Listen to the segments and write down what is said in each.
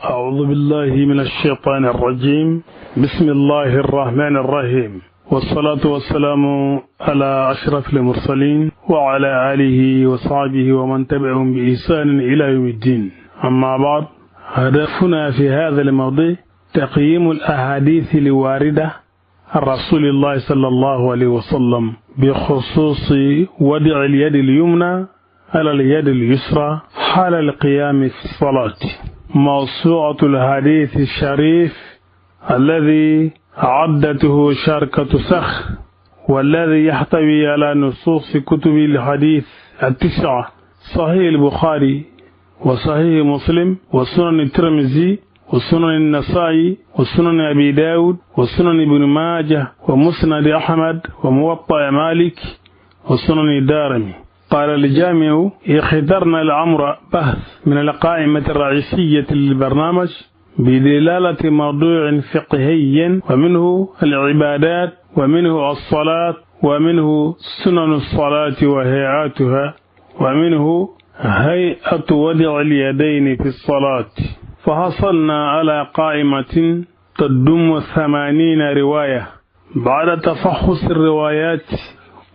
أعوذ بالله من الشيطان الرجيم. بسم الله الرحمن الرحيم، والصلاة والسلام على أشرف المرسلين وعلى آله وصحبه ومن تبعهم بإحسان إلى يوم الدين. أما بعد، هدفنا في هذا الموضوع تقييم الأحاديث الواردة عن رسول الله صلى الله عليه وسلم بخصوص وضع اليد اليمنى على اليد اليسرى حال القيام في الصلاة. موسوعة الحديث الشريف الذي عدته شركة سخ، والذي يحتوي على نصوص كتب الحديث التسعة: صحيح البخاري وصحيح مسلم وسنن الترمذي وسنن النسائي وسنن أبي داود وسنن ابن ماجه ومسند أحمد وموطأ مالك وسنن الدارمي. قال الجامع: اخترنا الأمر بحث من القائمة الرئيسية للبرنامج بدلالة موضوع فقهي، ومنه العبادات، ومنه الصلاة، ومنه سنن الصلاة وهيئاتها، ومنه هيئة وضع اليدين في الصلاة. فحصلنا على قائمة تضم 80 رواية. بعد تفحص الروايات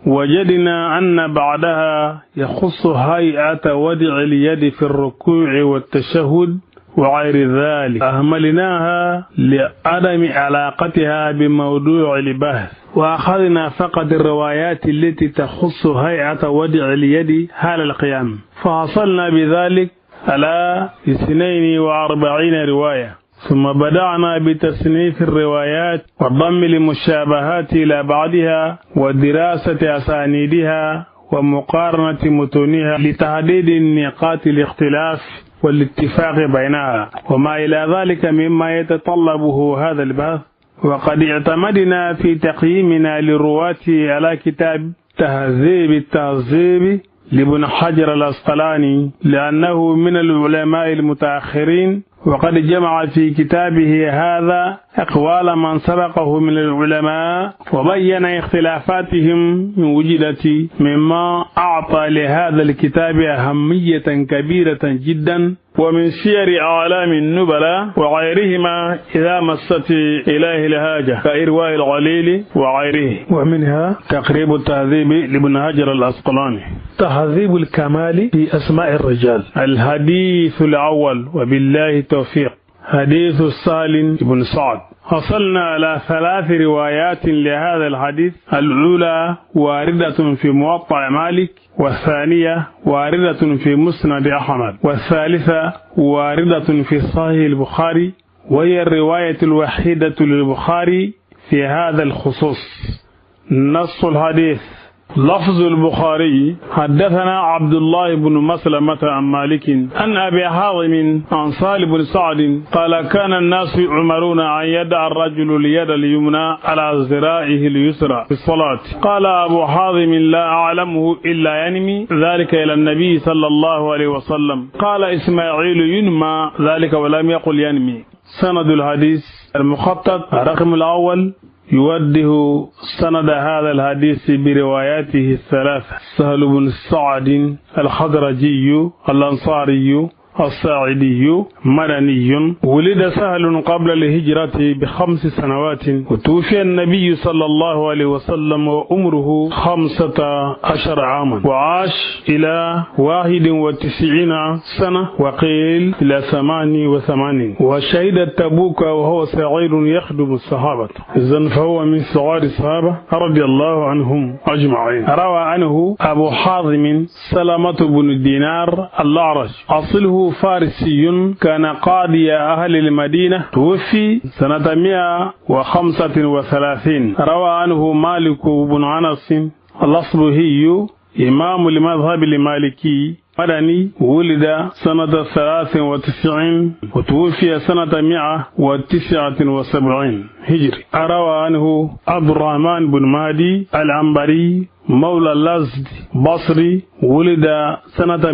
وجدنا أن بعدها يخص هيئة وضع اليد في الركوع والتشهد وغير ذلك، أهملناها لعدم علاقتها بموضوع البحث، وأخذنا فقط الروايات التي تخص هيئة وضع اليد حال القيام، فحصلنا بذلك على 42 رواية. ثم بدأنا بتصنيف الروايات وضم المشابهات إلى بعضها ودراسة أسانيدها ومقارنة متونها لتحديد نقاط الاختلاف والاتفاق بينها وما إلى ذلك مما يتطلبه هذا البحث. وقد اعتمدنا في تقييمنا للرواة على كتاب تهذيب التهذيب لابن حجر العسقلاني، لأنه من العلماء المتأخرين، وقد جمع في كتابه هذا أقوال من سبقه من العلماء وبين اختلافاتهم من وجدت، مما أعطى لهذا الكتاب أهمية كبيرة جدا. ومن سير أعلام النبلاء وغيرهما إذا مست إله الهاجة كإرواء الغليل وغيره، ومنها تقريب التهذيب لابن حجر العسقلاني. تهذيب الكمال في أسماء الرجال. الحديث الأول، وبالله التوفيق، حديث سالم بن سعد. حصلنا على 3 روايات لهذا الحديث: الأولى واردة في موطأ مالك، والثانية واردة في مسند أحمد، والثالثة واردة في صحيح البخاري، وهي الرواية الوحيدة للبخاري في هذا الخصوص. نص الحديث: لفظ البخاري: حدثنا عبد الله بن مسلمة عن مالك عن أبي حازم عن سالم بن سعد قال: كان الناس يؤمرون أن يدع الرجل اليد اليمنى على ذراعه اليسرى في الصلاة. قال أبو حازم: لا أعلمه إلا ينمي ذلك إلى النبي صلى الله عليه وسلم. قال إسماعيل: ينمى ذلك ولم يقل ينمي. سند الحديث المخطط رقم الأول يوده سند هذا الحديث برواياته 3: سهل بن سعد الخزرجي الأنصاري الساعدي مدني. ولد سهل قبل الهجرة ب5 سنوات، وتوفي النبي صلى الله عليه وسلم وعمره 15 عاما، وعاش إلى 91 سنة، وقيل إلى 88، وشهد تبوك وهو صغير يخدم الصحابة، إذن فهو من صغار الصحابة رضي الله عنهم أجمعين. روى عنه أبو حازم سلمة بن دينار الأعرج، أصله فارسي، كان قاضي أهل المدينة، توفي سنة 135. روى عنه مالك بن أنس الأصبهي، إمام المذهب المالكي، مدني، ولد سنة 93 وتوفي سنة 179 هجري. روى عنه عبد الرحمن بن مهدي العنبري مولى اللزد بصري، ولد سنة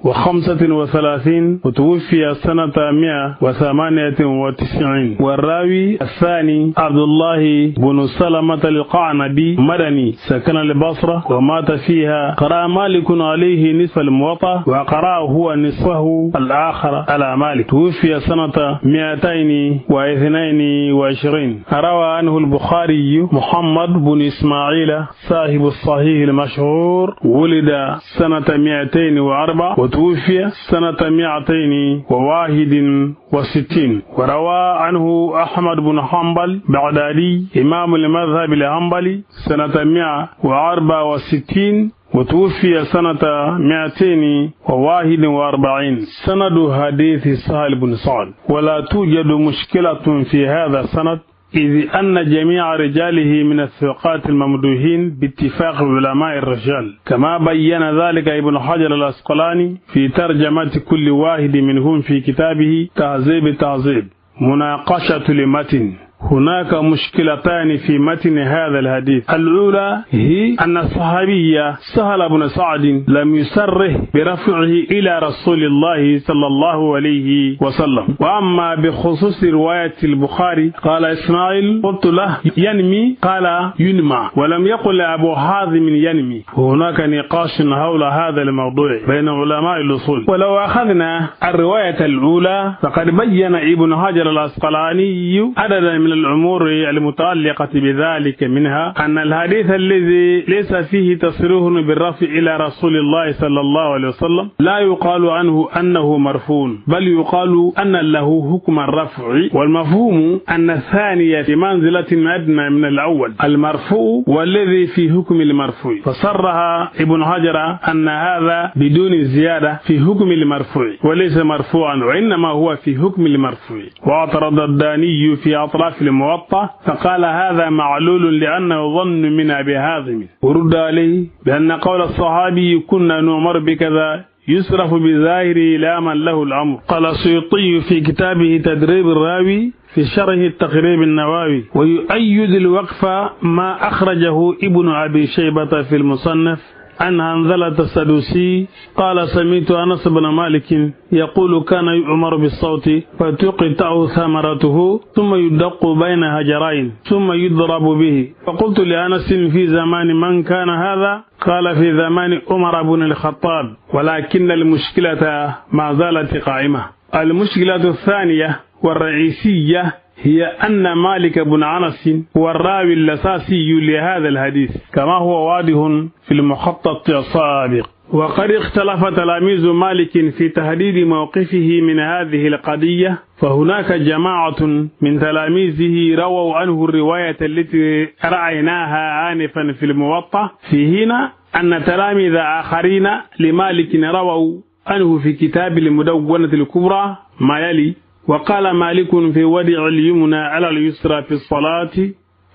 135 وتوفي سنة 198. والراوي الثاني عبد الله بن سلمة القعنبي مدني سكن البصرة ومات فيها. قرأ مالك عليه نصف الموطأ وقرأ هو نصفه الآخر على مالك. توفي سنة 222. روى عنه البخاري محمد بن إسماعيل صاحب الصحيح المشهور، ولد سنة 204 وتوفي سنة 261. وروى عنه أحمد بن حنبل بغدادي إمام المذهب الحنبلي سنة 164 وتوفي سنة 241. سند حديث سهل بن سعد. ولا توجد مشكلة في هذا السند، إذ أن جميع رجاله من الثقات الممدوحين باتفاق علماء الرجال، كما بين ذلك ابن حجر العسقلاني في ترجمة كل واحد منهم في كتابه تهذيب التهذيب. مناقشة لمتن. هناك مشكلتان في متن هذا الحديث. الأولى هي أن الصحابي سهل بن سعد لم يصرح برفعه إلى رسول الله صلى الله عليه وسلم. وأما بخصوص رواية البخاري قال إسماعيل قلت له ينمي قال ينمى، ولم يقل أبو حازم ينمي. وهناك نقاش حول هذا الموضوع بين علماء الأصول. ولو أخذنا الرواية الأولى فقد بين ابن حجر العسقلاني عددا من الأمور المتعلقة بذلك، منها أن الحديث الذي ليس فيه تصريح بالرفع إلى رسول الله صلى الله عليه وسلم لا يقال عنه أنه مرفوع، بل يقال أن له حكم الرفع، والمفهوم أن الثانية في منزلة أدنى من الأول المرفوع والذي في حكم المرفوع. فصرح ابن حجر أن هذا بدون زيادة في حكم المرفوع وليس مرفوعا، وإنما هو في حكم المرفوع. واعترض الداني في أطراف الموطأ فقال هذا معلول لأنه ظن من أبي حازم، ورد عليه بأن قول الصحابي كنا نؤمر بكذا يصرف بظاهره لا من له الأمر. قال السيوطي في كتابه تدريب الراوي في شرح التقريب النووي ويؤيد الوقف ما أخرجه ابن أبي شيبة في المصنف عن حنظلة السدوسي قال سمعت أنس بن مالك يقول كان يؤمر بالصوت فتقطع ثمرته ثم يدق بين هجرين ثم يضرب به. فقلت لأنس في زمان من كان هذا؟ قال في زمان عمر بن الخطاب، ولكن المشكلة ما زالت قائمة. المشكلة الثانية والرئيسية هي أن مالك بن أنس هو الراوي الأساسي لهذا الحديث كما هو واضح في المخطط السابق. وقد اختلف تلاميذ مالك في تحديد موقفه من هذه القضية، فهناك جماعة من تلاميذه رووا عنه الرواية التي رأيناها آنفا في الموطأ، في حين أن تلاميذ آخرين لمالك رووا عنه في كتاب المدونة الكبرى ما يلي. وقال مالك في ودع اليمنى على اليسرى في الصلاة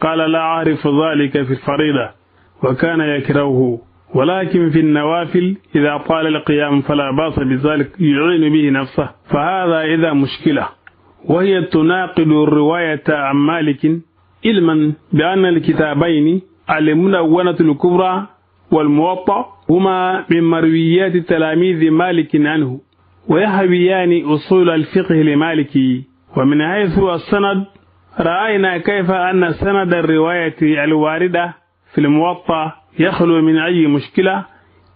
قال لا أعرف ذلك في الفريضة وكان يكرهه، ولكن في النوافل إذا طال القيام فلا باس بذلك يعين به نفسه. فهذا إذا مشكلة، وهي تناقض الرواية عن مالك، علما بأن الكتابين المدونة الكبرى والموطأ هما من مرويات تلاميذ مالك عنه ويحويان أصول الفقه لمالكي. ومن حيث السند رأينا كيف أن سند الرواية الواردة في الموطأ يخلو من أي مشكلة،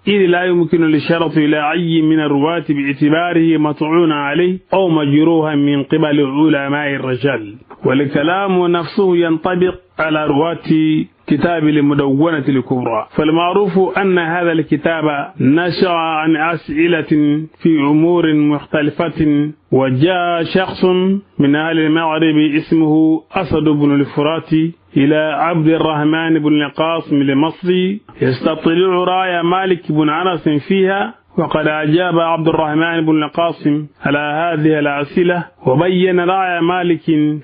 إذ لا يمكن الإشارة إلى أي من الرواة باعتباره مطعون عليه أو مجروها من قبل علماء الرجال، والكلام نفسه ينطبق على رواة كتاب المدونة الكبرى. فالمعروف أن هذا الكتاب نشأ عن أسئلة في أمور مختلفة، وجاء شخص من أهل المغرب اسمه أسد بن الفراتي إلى عبد الرحمن بن القاسم المصري يستطلع رأي مالك بن أنس فيها، وقد أجاب عبد الرحمن بن القاسم على هذه الأسئلة وبين رأي مالك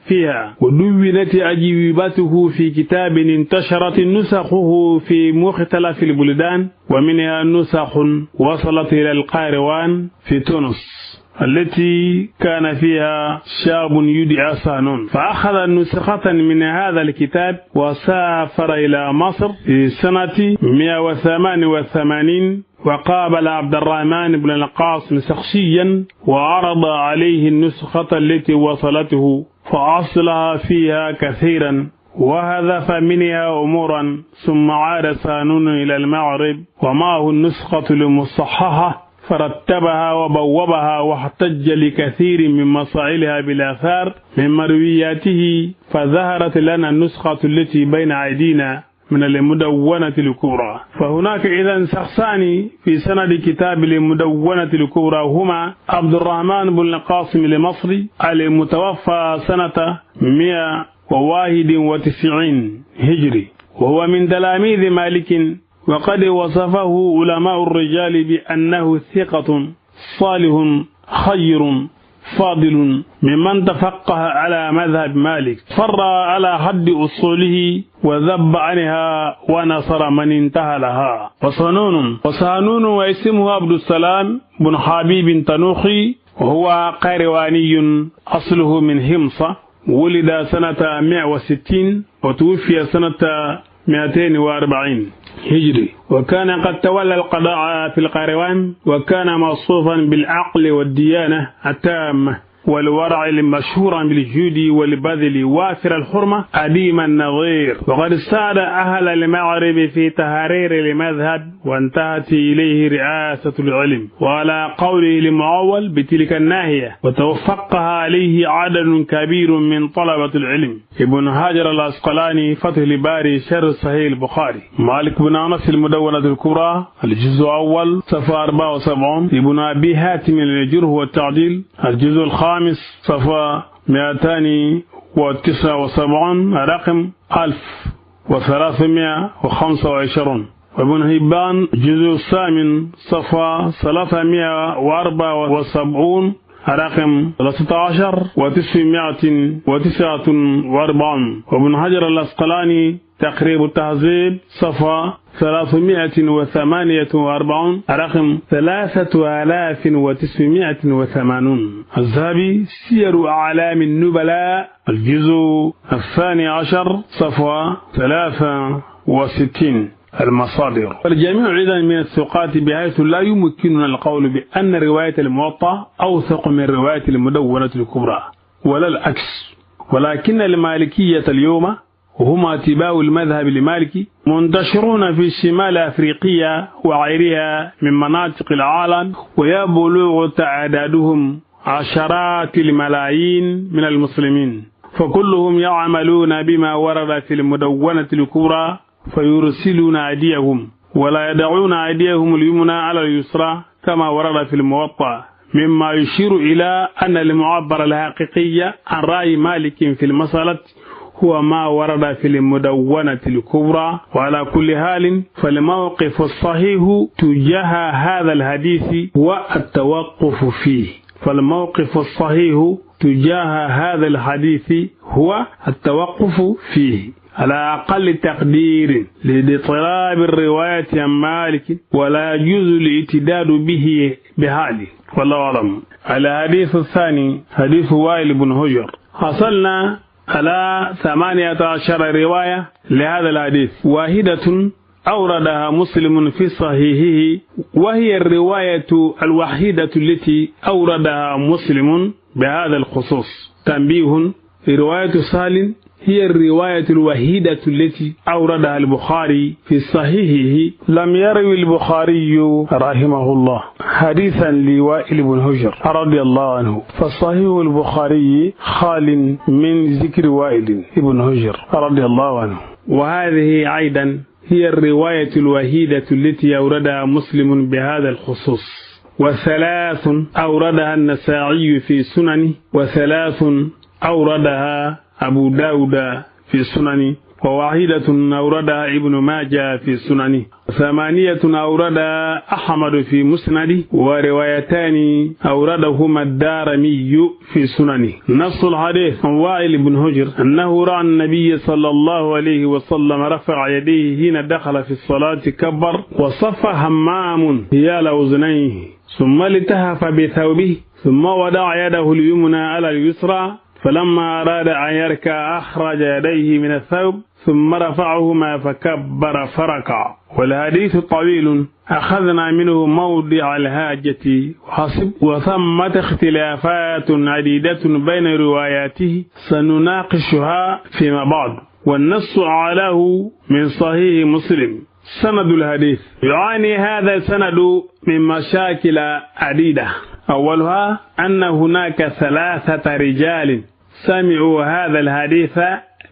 فيها، ودونت أجوبته في كتاب انتشرت نسخه في مختلف البلدان، ومنها نسخ وصلت إلى القيروان في تونس التي كان فيها شاب يدعى سانون، فأخذ نسخة من هذا الكتاب وسافر إلى مصر في سنة 188 وقابل عبد الرحمن بن القاسم شخصيا وعرض عليه النسخة التي وصلته فأصلها فيها كثيرا وهذف منها أمورا، ثم عاد سانون إلى المغرب ومعه النسخة المصححة فرتبها وبوبها واحتج لكثير من مسائلها بالآثار من مروياته، فظهرت لنا النسخة التي بين أيدينا من المدونة الكبرى. فهناك إذن شخصان في سند كتاب المدونة الكبرى هما عبد الرحمن بن القاسم المصري المتوفى سنة 191 هجري، وهو من تلاميذ مالك، وقد وصفه علماء الرجال بأنه ثقة صالح خير فاضل ممن تفقه على مذهب مالك، فر على حد أصوله وذب عنها ونصر من انتهى لها. وصانون واسمه عبد السلام بن حبيب تنوخي، وهو قيرواني أصله من همصة، ولد سنة 160 وتوفي سنة 240 هجري، وكان قد تولى القضاء في القيروان، وكان موصوفا بالعقل والديانة التامة والورع المشهورا بالجود والبذل وافر الحرمة عديم النظير، وقد ساعد أهل المغرب في تحرير المذهب وانتهت إليه رئاسة العلم، وعلى قوله المعول بتلك الناحية وتوفقها عليه عدد كبير من طلبة العلم. ابن حجر العسقلاني فتح الباري شرح صحيح البخاري. مالك بن أنس المدونة الكبرى الجزء الأول صفحة 74. ابن أبي هاتم الجرح والتعديل الجزء الخامس صفحة 279 رقم 1325. وابن هبان الجزء الثامن صفحة 374 رقم 13 و949. وابن حجر العسقلاني تقريب التهذيب صفحة 348 رقم 3980. الذهبي سير أعلام النبلاء الجزء 12 صفحة 63. المصادر والجميع إذن من الثقات بحيث لا يمكننا القول بأن رواية الموطأ أوثق من رواية المدونة الكبرى ولا العكس، ولكن المالكية اليوم وهم اتباع المذهب المالكي منتشرون في شمال أفريقيا وغيرها من مناطق العالم، ويبلغ تعدادهم عشرات الملايين من المسلمين، فكلهم يعملون بما ورد في المدونة الكبرى فيرسلون أيديهم ولا يدعون أيديهم اليمنى على اليسرى كما ورد في الموطأ، مما يشير إلى أن المعبر الحقيقي عن رأي مالك في المسألة هو ما ورد في المدونة الكبرى. وعلى كل حال فالموقف الصحيح تجاه هذا الحديث هو التوقف فيه. فالموقف الصحيح تجاه هذا الحديث هو التوقف فيه على أقل تقدير لاضطراب الرواية عن مالك، ولا يجوز الاعتداد به بحاله. والله أعلم. الحديث الثاني حديث وائل بن حجر. حصلنا على 18 رواية لهذا الحديث، واحدة أوردها مسلم في صحيحه، وهي الرواية الوحيدة التي أوردها مسلم بهذا الخصوص. تنبيه: رواية سالم هي الرواية الوحيدة التي أوردها البخاري في صحيحه. لم يروي البخاري رحمه الله حديثا لوائل بن حجر رضي الله عنه، فصحيح البخاري خال من ذكر وائل بن حجر رضي الله عنه. وهذه أيضا هي الرواية الوحيدة التي أوردها مسلم بهذا الخصوص. وثلاث أوردها النسائي في سننه، وثلاث أوردها أبو داود في سننه، وواحدة أوردها ابن ماجه في سننه، 8 أوردها أحمد في مسنده، وروايتان أوردهما الدارمي في سننه. نص الحديث عن وائل بن حجر أنه رأى النبي صلى الله عليه وسلم رفع يديه حين دخل في الصلاة كبر وصف همام حيال أذنيه، ثم التهف بثوبه، ثم وضع يده اليمنى على اليسرى فلما أراد أن يركع أخرج يديه من الثوب ثم رفعهما فكبر فركع. والحديث طويل أخذنا منه موضع الهاجة وثمة اختلافات عديدة بين رواياته سنناقشها فيما بعد. والنص عليه من صحيح مسلم. سند الحديث. يعاني هذا السند من مشاكل عديدة، أولها أن هناك 3 رجال سمعوا هذا الحديث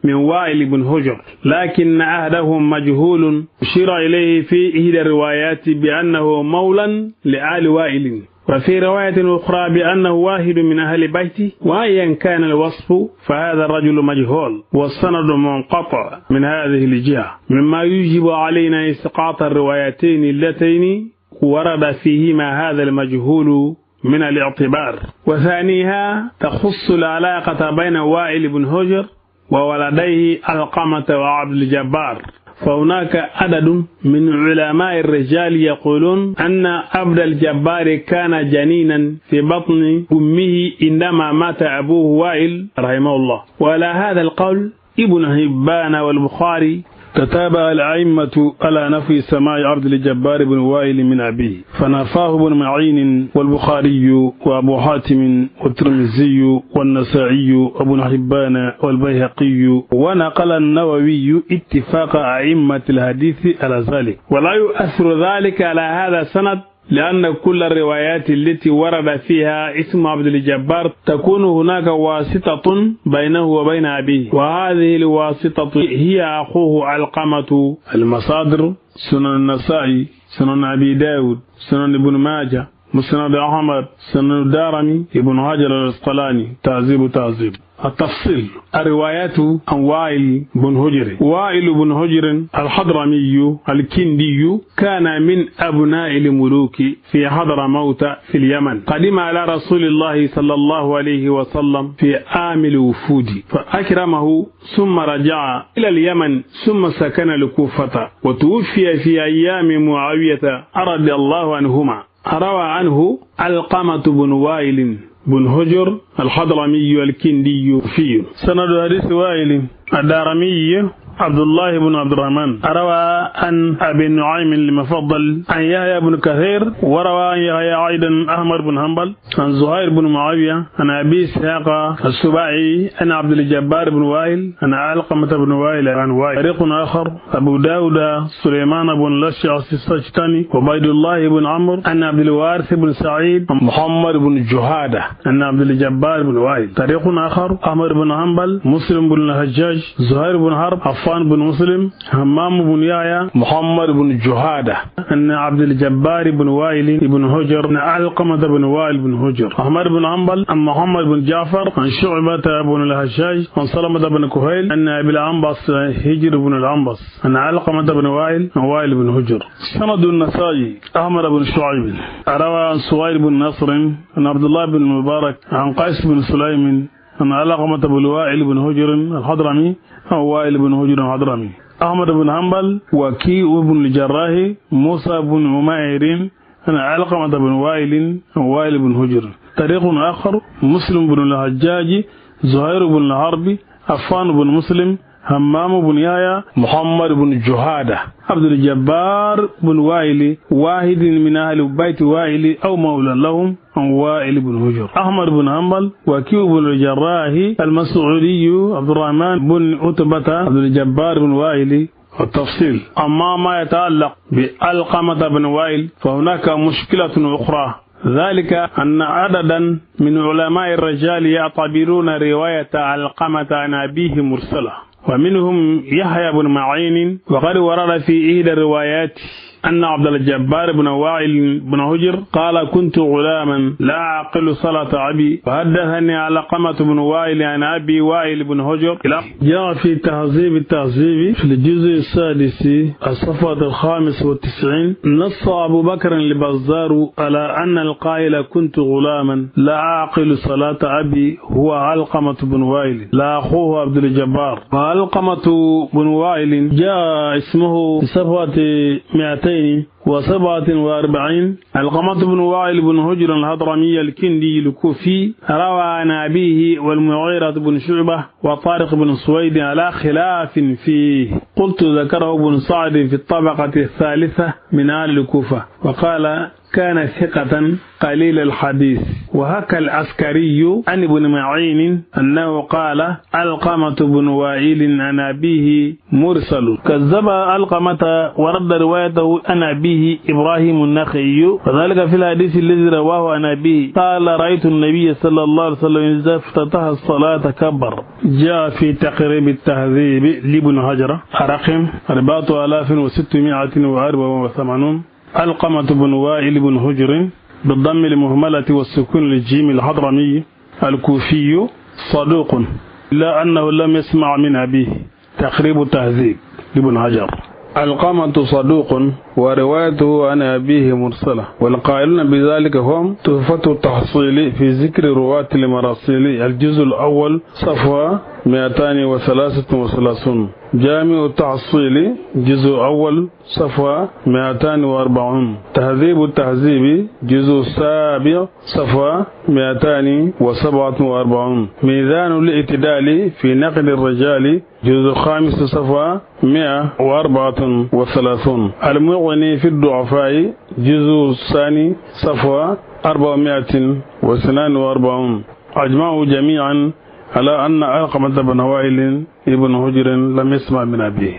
من وائل بن حجر، لكن أحدهم مجهول أشير إليه في إحدى الروايات بأنه مولى لآل وائل، وفي رواية أخرى بأنه واحد من أهل بيته. وأيا كان الوصف فهذا الرجل مجهول والسند منقطع من هذه الجهة، مما يجب علينا إسقاط الروايتين اللتين ورد فيهما هذا المجهول من الاعتبار. وثانيها تخص العلاقة بين وائل بن حجر وولديه علقمة وعبد الجبار. فهناك عدد من علماء الرجال يقولون أن عبد الجبار كان جنينا في بطن أمه عندما مات أبوه وائل رحمه الله. وعلى هذا القول ابن حبان والبخاري تتابع الأئمة على نفي سماع عبد الجبار بن وائل من أبيه، فنفاه ابن معين والبخاري وأبو حاتم والترمذي والنسائي وابن حبان والبيهقي، ونقل النووي اتفاق أئمة الحديث على ذلك. ولا يؤثر ذلك على هذا السند، لأن كل الروايات التي ورد فيها اسم عبد الجبار تكون هناك واسطة بينه وبين أبيه، وهذه الواسطة هي أخوه علقمة. المصادر: سنن النسائي، سنن أبي داود، سنن ابن ماجه، مسند أحمد، سنن الدارمي، ابن حجر العسقلاني، تهذيب. التفصيل: الروايات عن وائل بن حجر. وائل بن حجر الحضرمي الكندي كان من أبناء الملوك في حضرموت في اليمن. قدم على رسول الله صلى الله عليه وسلم في عام الوفود فأكرمه، ثم رجع إلى اليمن، ثم سكن الكوفة، وتوفي في أيام معاوية رضي الله عنهما. روى عنه علقمة بن وائل بن حجر الحضرمي الكندي فيه. سند حديث وائل. الدارمي عبد الله بن عبد الرحمن روى عن أبي النعيم المفضل عن يحيى بن كثير، وروى عن يحيى أيضا أحمد بن حنبل عن زهير بن معاوية عن أبي إسحاق السباعي عن عبد الجبار بن وائل عن علقمة بن وائل عن وائل. طريق آخر: أبو داود سليمان بن الأشعث السجستاني وعبيد الله بن عمرو عن عبد الوارث بن سعيد محمد بن جهادة عن عبد الجبار بن وائل. طريق آخر: أحمد بن حنبل، مسلم بن الحجاج، زهير بن حرب، عفان بن مسلم، همام بن يحيى، محمد بن جهادة أن عبد الجبار بن وائل بن حجر أن علقمة بن وائل بن حجر. أحمد بن حنبل عن محمد بن جعفر عن شعبة بن الحجاج عن سلمة بن كهيل أن أبي العنبس هجر بن العنبس أن علقمة بن وائل عن وائل بن حجر. سند النسائي: أحمد بن شعيب روى عن سوير بن نصر عن عبد الله بن المبارك عن قيس بن سليم أن علقمة بن وائل بن حجر الحضرمي أو وائل بن حجر الحضرمي. أحمد بن حنبل وكيع بن الجراح موسى بن عمير أن علقمة بن وائل أو وائل بن حجر. طريق آخر: مسلم بن الحجاج، زهير بن الحرب، عفان بن مسلم، همام بن يحيى، محمد بن جهادة. عبد الجبار بن وائل واحد من أهل بيت وائل أو مولى لهم عن وائل بن حجر. أحمد بن حنبل وكيع بن الجراح المسعودي عبد الرحمن بن عتبة عبد الجبار بن وائل. التفصيل: أما ما يتعلق بعلقمة بن وائل فهناك مشكلة أخرى، ذلك أن عددا من علماء الرجال يعتبرون رواية علقمة عن أبيه مرسلة، ومنهم يحيى بن معين. وقد ورد في إحدى الروايات أن عبد الجبار بن وائل بن حجر قال: كنت غلاما لا أعقل صلاة أبي، فحدثني علقمة بن وائل عن أبي وائل بن حجر. جاء في تهذيب التهذيب في الجزء السادس الصفحة 95: نص أبو بكر البزار على أن القائل كنت غلاما لا أعقل صلاة أبي هو علقمة بن وائل لا أخوه عبد الجبار. وعلقمة بن وائل جاء اسمه في صفحة 200 247. علقمة بن وائل بن هجر الهضرمي الكندي الكوفي روى عن أبيه والمغيرة بن شعبة وطارق بن سويد على خلاف فيه. قلت ذكره ابن سعد في الطبقة الثالثة من آل الكوفة وقال كان ثقة قليل الحديث. وهكى العسكري عن ابن معين أنه قال علقمة بن وائل عن أبيه مرسل. كذب علقمة ورد روايته عن أبيه إبراهيم النخعي وذلك في الحديث الذي رواه عن أبيه قال رأيت النبي صلى الله عليه وسلم إذا افتتح الصلاة كبر. جاء في تقريب التهذيب لابن هجر رقم 4684. علقمة بن وائل بن هجر بالضم المهملة والسكون للجيم الحضرمي الكوفي صدوق إلا أنه لم يسمع من أبيه. تقريب تهذيب لابن هجر. علقمة صدوق وروايته عن أبيه مرسلة والقائلون بذلك هم تحفة التحصيل في ذكر رواة المراسيل الجزء الأول صفحة 233. جامع التحصيل جزء أول صفحة 240. تهذيب التهذيب جزء السابع صفحة 247. ميزان الاعتدال في نقد الرجال جزء الخامس صفحة 134. المغني في الضعفاء جزء الثاني صفحة 442. أجمعوا جميعا على أن علقمة بن وائل ابن هجر لم يسمع من أبيه.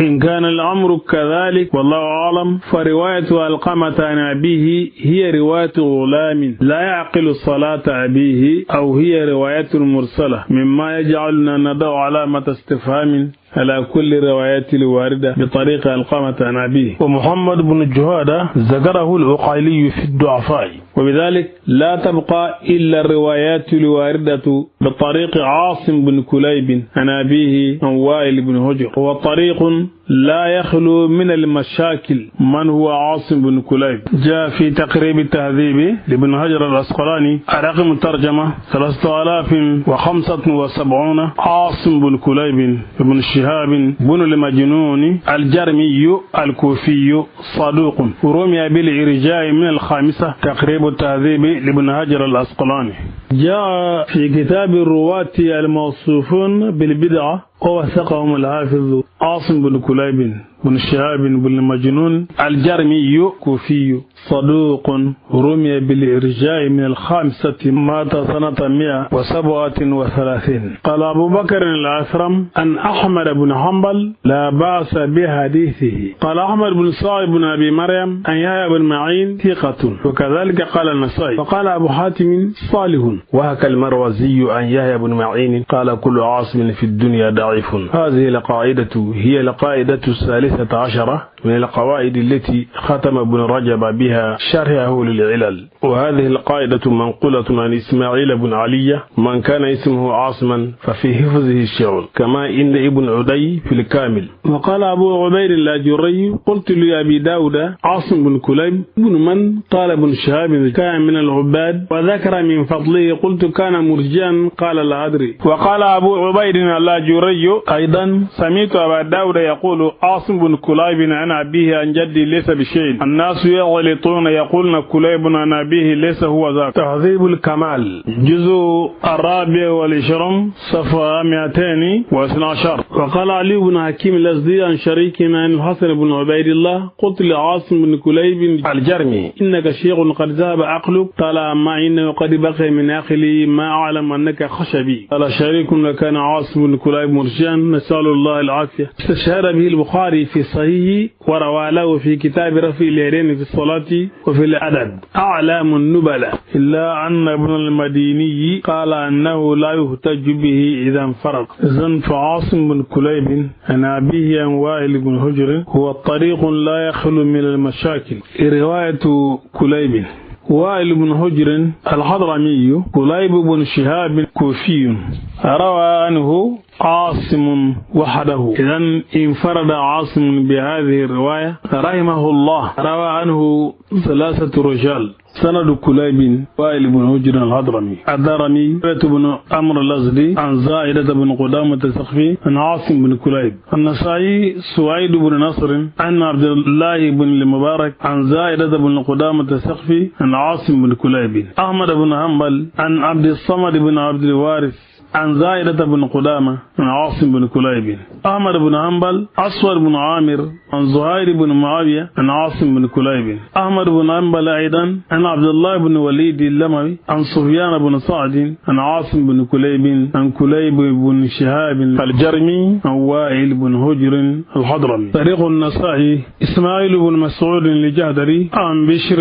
إن كان الأمر كذلك والله أعلم فرواية علقمة عن أبيه هي رواية غلام لا يعقل صلاة أبيه أو هي رواية مرسلة مما يجعلنا نضع علامة استفهام على كل روايات الواردة بطريق علقمة عن أبيه. ومحمد بن الجهادة ذكره العقيلي في الضعفاء وبذلك لا تبقى إلا الروايات الواردة بطريق عاصم بن كليب عن أبيه عن وائل بن هجر. هو طريق لا يخلو من المشاكل. من هو عاصم بن كليب؟ جاء في تقريب التهذيب لابن هجر العسقلاني رقم الترجمة 3075. عاصم بن كليب بن شهاب بن المجنون الجرمي الكوفي صدوق ورمي بالإرجاء من الخامسة. تقريب التهذيب لابن هجر العسقلاني. جاء في كتاب الرواة الموصوفون بالبدعة ووثقهم الحافظ عاصم بن كليب بن شهاب بن المجنون الجرمي كوفي صدوق رمي بالإرجاء من الخامسة مات سنة 137. قال أبو بكر الأثرم أن أحمد بن حنبل لا بأس بحديثه. قال أحمد بن صالح بن أبي مريم أن يحيى بن معين ثقة وكذلك قال النسائي. وقال أبو حاتم صالح. وهكى المروزي أن يحيى بن معين قال كل عاصم في الدنيا ضعيف. هذه القاعدة هي القاعدة الثالثة عشرة من القواعد التي ختم ابن رجب بها شرحه للعلل. وهذه القاعدة منقولة عن إسماعيل بن علي من كان اسمه عاصما ففي حفظه شيء كما إن ابن عدي في الكامل. وقال أبو عبيد الأجري قلت لأبي داود عاصم بن كليب بن من؟ قال ابن شهاب كان من العباد وذكر من فضله. قلت كان مرجان قال لا أدري. وقال أبو عبيد الأجري أيضا سمعت أبا داود يقول عاصم بن كليب عن أبيه عن جدي ليس بشيء. الناس يغلطون يقولون كليب عن أبيه ليس هو ذاك. تهذيب الكمال جزء 24 صفحة 212. وقال علي بن حكيم الأزدي عن شريك عن الحسن بن عبيد الله قلت لعاصم بن كليب الجرمي إنك شيخ قد ذهب عقلك. قال أما إنه قد بقي من عقلي ما أعلم أنك خشبي. قال شريك لكان عاصم بن كليب مرجان نسأل الله العافية. استشهد به البخاري في صحيح وروى له في كتاب رفع اليدين في الصلاة وفي الأدب أعلام النبلة. إلا أن ابن المديني قال أنه لا يحتج به إذا انفرد. إذن فعاصم بن كليب عن أبيه عن وائل بن هجر هو طريق لا يخلو من المشاكل. رواية كليب وائل بن هجر الحضرمي كليب بن شهاب كوفي روى عنه عاصم وحده. إذن انفرد عاصم بهذه الرواية رحمه الله. روى عنه 3 رجال سند كليب وائل بن هجر الهضرمي الدارمي بن عمرو الأزدي عن زائدة بن قدامة الثقفي عن عاصم بن كليب النسائي سويد بن نصر عن عبد الله بن المبارك عن زائدة بن قدامة الثقفي عن عاصم بن كليب أحمد بن حنبل عن عبد الصمد بن عبد الوارث عن زائدة بن قدامة عن عاصم بن كليب أحمد بن حنبل أسود بن عامر عن زهير بن معاوية عن عاصم بن كليب أحمد بن حنبل أيضا عن عبد الله بن وليد اللموي عن سفيان بن سعد عن عاصم بن كليب عن كليب بن شهاب الجرمي عن وائل بن هجر الحضرمي. طريق النسائي إسماعيل بن مسعود الجهدري عن بشر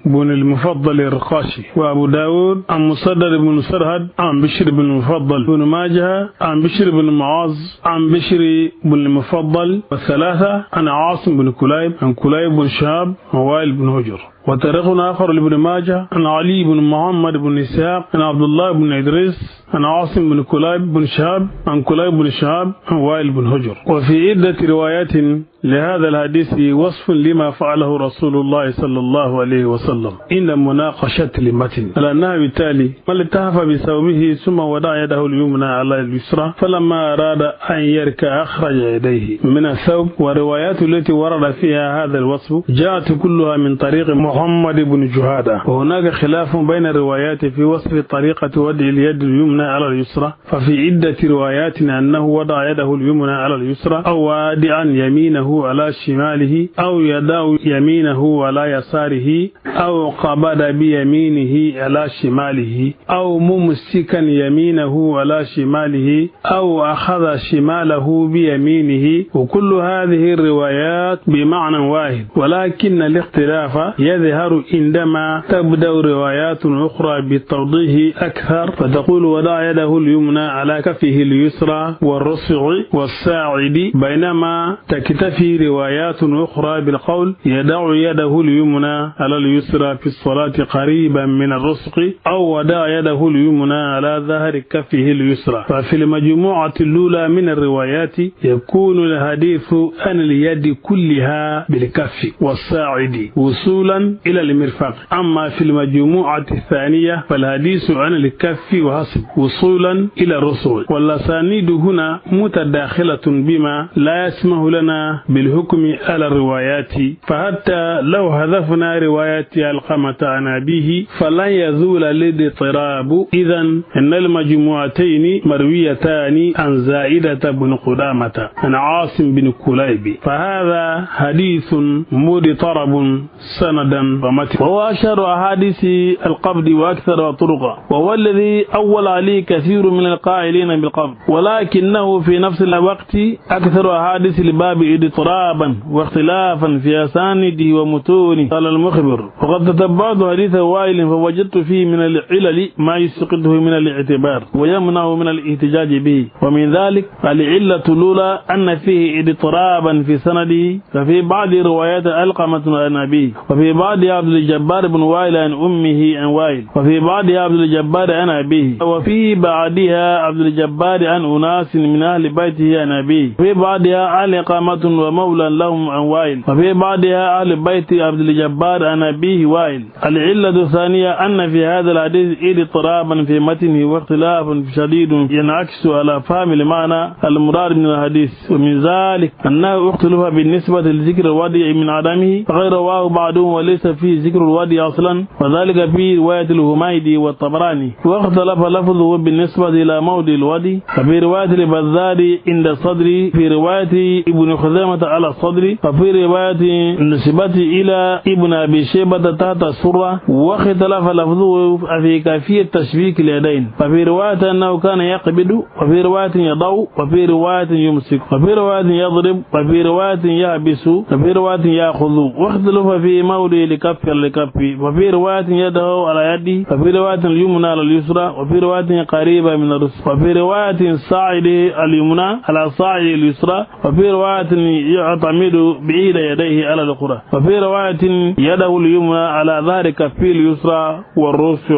بن المفضل الرقاشي وأبو داود عن مسدد بن سرهد عن بشر بن المفضل بن ماجه عن بشر بن معاذ عن بشر بن المفضل والثلاثة عن عاصم بن كليب عن كليب بن شهاب عن وائل بن هجر. وطريق آخر لابن ماجه عن علي بن محمد بن إسحاق عن عبد الله بن إدريس عن عاصم بن كليب بن شهاب عن كليب بن شهاب عن وائل بن هجر. وفي عدة روايات لهذا الحديث وصف لما فعله رسول الله صلى الله عليه وسلم إن مناقشة المتن على النحو التالي: من التهف بثوبه ثم وضع يده اليمنى على اليسرى فلما أراد أن يركع أخرج يديه من الثوب. وروايات التي ورد فيها هذا الوصف جاءت كلها من طريق محمد بن جهادة. وهناك خلاف بين الروايات في وصف طريقة وضع اليد اليمنى على اليسرى، ففي عدة روايات أنه وضع يده اليمنى على اليسرى أو وادعا يمينه على شماله أو يدع يمينه على يساره أو قبض بيمينه على شماله أو ممسكا يمينه على شماله أو أخذ شماله بيمينه. وكل هذه الروايات بمعنى واحد، ولكن الاختلاف يظهر عندما تبدأ روايات أخرى بالتوضيح أكثر، فتقول وضع يده اليمنى على كفه اليسرى والرصع والساعد، بينما تكتفي روايات أخرى بالقول يدع يده اليمنى على اليسرى في الصلاة قريبا من الرسق أو وضع يده اليمنى على ظهر كفه اليسرى. ففي المجموعة الأولى من الروايات يكون الحديث عن اليد كلها بالكف والساعد وصولا إلى المرفق. أما في المجموعة الثانية فالحديث عن الكف وحسب وصولا إلى الرسل. والأسانيد هنا متداخلة بما لا يسمح لنا بالحكم على الروايات، فحتى لو حذفنا رواية علقمة عن أبيه فلن يزول الاضطراب. إذن إن المجموعتين مرويتان عن زائدة بن قدامة عن عاصم بن كليب، فهذا حديث مضطرب سندا ومتن، وهو أشهر أحاديث القبض وأكثر طرقا، وهو الذي أول عليه كثير من القائلين بالقبض، ولكنه في نفس الوقت أكثر أحاديث الباب اضطرابا واختلافا في أسانيده ومتونه. قال المخبر: وقد تتبعت حديث وائل فوجدت فيه من العلل ما يسقطه من الاعتبار ويمنع من الاحتجاج به، ومن ذلك العلة الأولى أن فيه اضطرابا في سنده، ففي بعض روايات علقمة عن أبيه، وفي بعض عبد الجبار بن وائل عن أمه عن وائل، وفي بعض عبد الجبار عن أبيه، وفي بعدها عبد الجبار عن أناس من أهل بيته عن أبيه، وفي بعدها علقمة ومولى لهم عن وائل، وفي بعدها أهل بيت عبد الجبار عن أبيه وائل. العلة الثانية أن في هذا الحديث اضطرابا في متنه واختلاف شديد ينعكس على فهم المعنى المراد من الحديث، ومن ذلك أنه اختلف بالنسبة لذكر الوديع من عدمه، فغير رواه بعضهم وليس فيه ذكر الوديع أصلا، وذلك في رواية الهميدي والطبراني. واختلف لفظه بالنسبة إلى موضع الوديع، ففي رواية البزار عند الصدر، في رواية ابن خزيمة على الصدر، وفي رواية نسبة إلى ابن أبي شيبة تحت السرة. واختلف لفظه في كيفية تشبيك اليدين، ففي رواية أنه كان يقبض، وفي رواية يضع، وفي رواية يمسك، وفي رواية يضرب، وفي رواية يحبس، وفي رواية يأخذ. واختلف في موضع لكف لكف، وفي رواية يده على يده، وفي رواية اليمنى على اليسرى، وفي رواية قريبة من الرسل، وفي رواية صاعد اليمنى على صاعد اليسرى، وفي رواية يعتمد بإحدى يديه على الأخرى، وفي رواية يده اليمنى على ظهر كفه اليسرى والرسع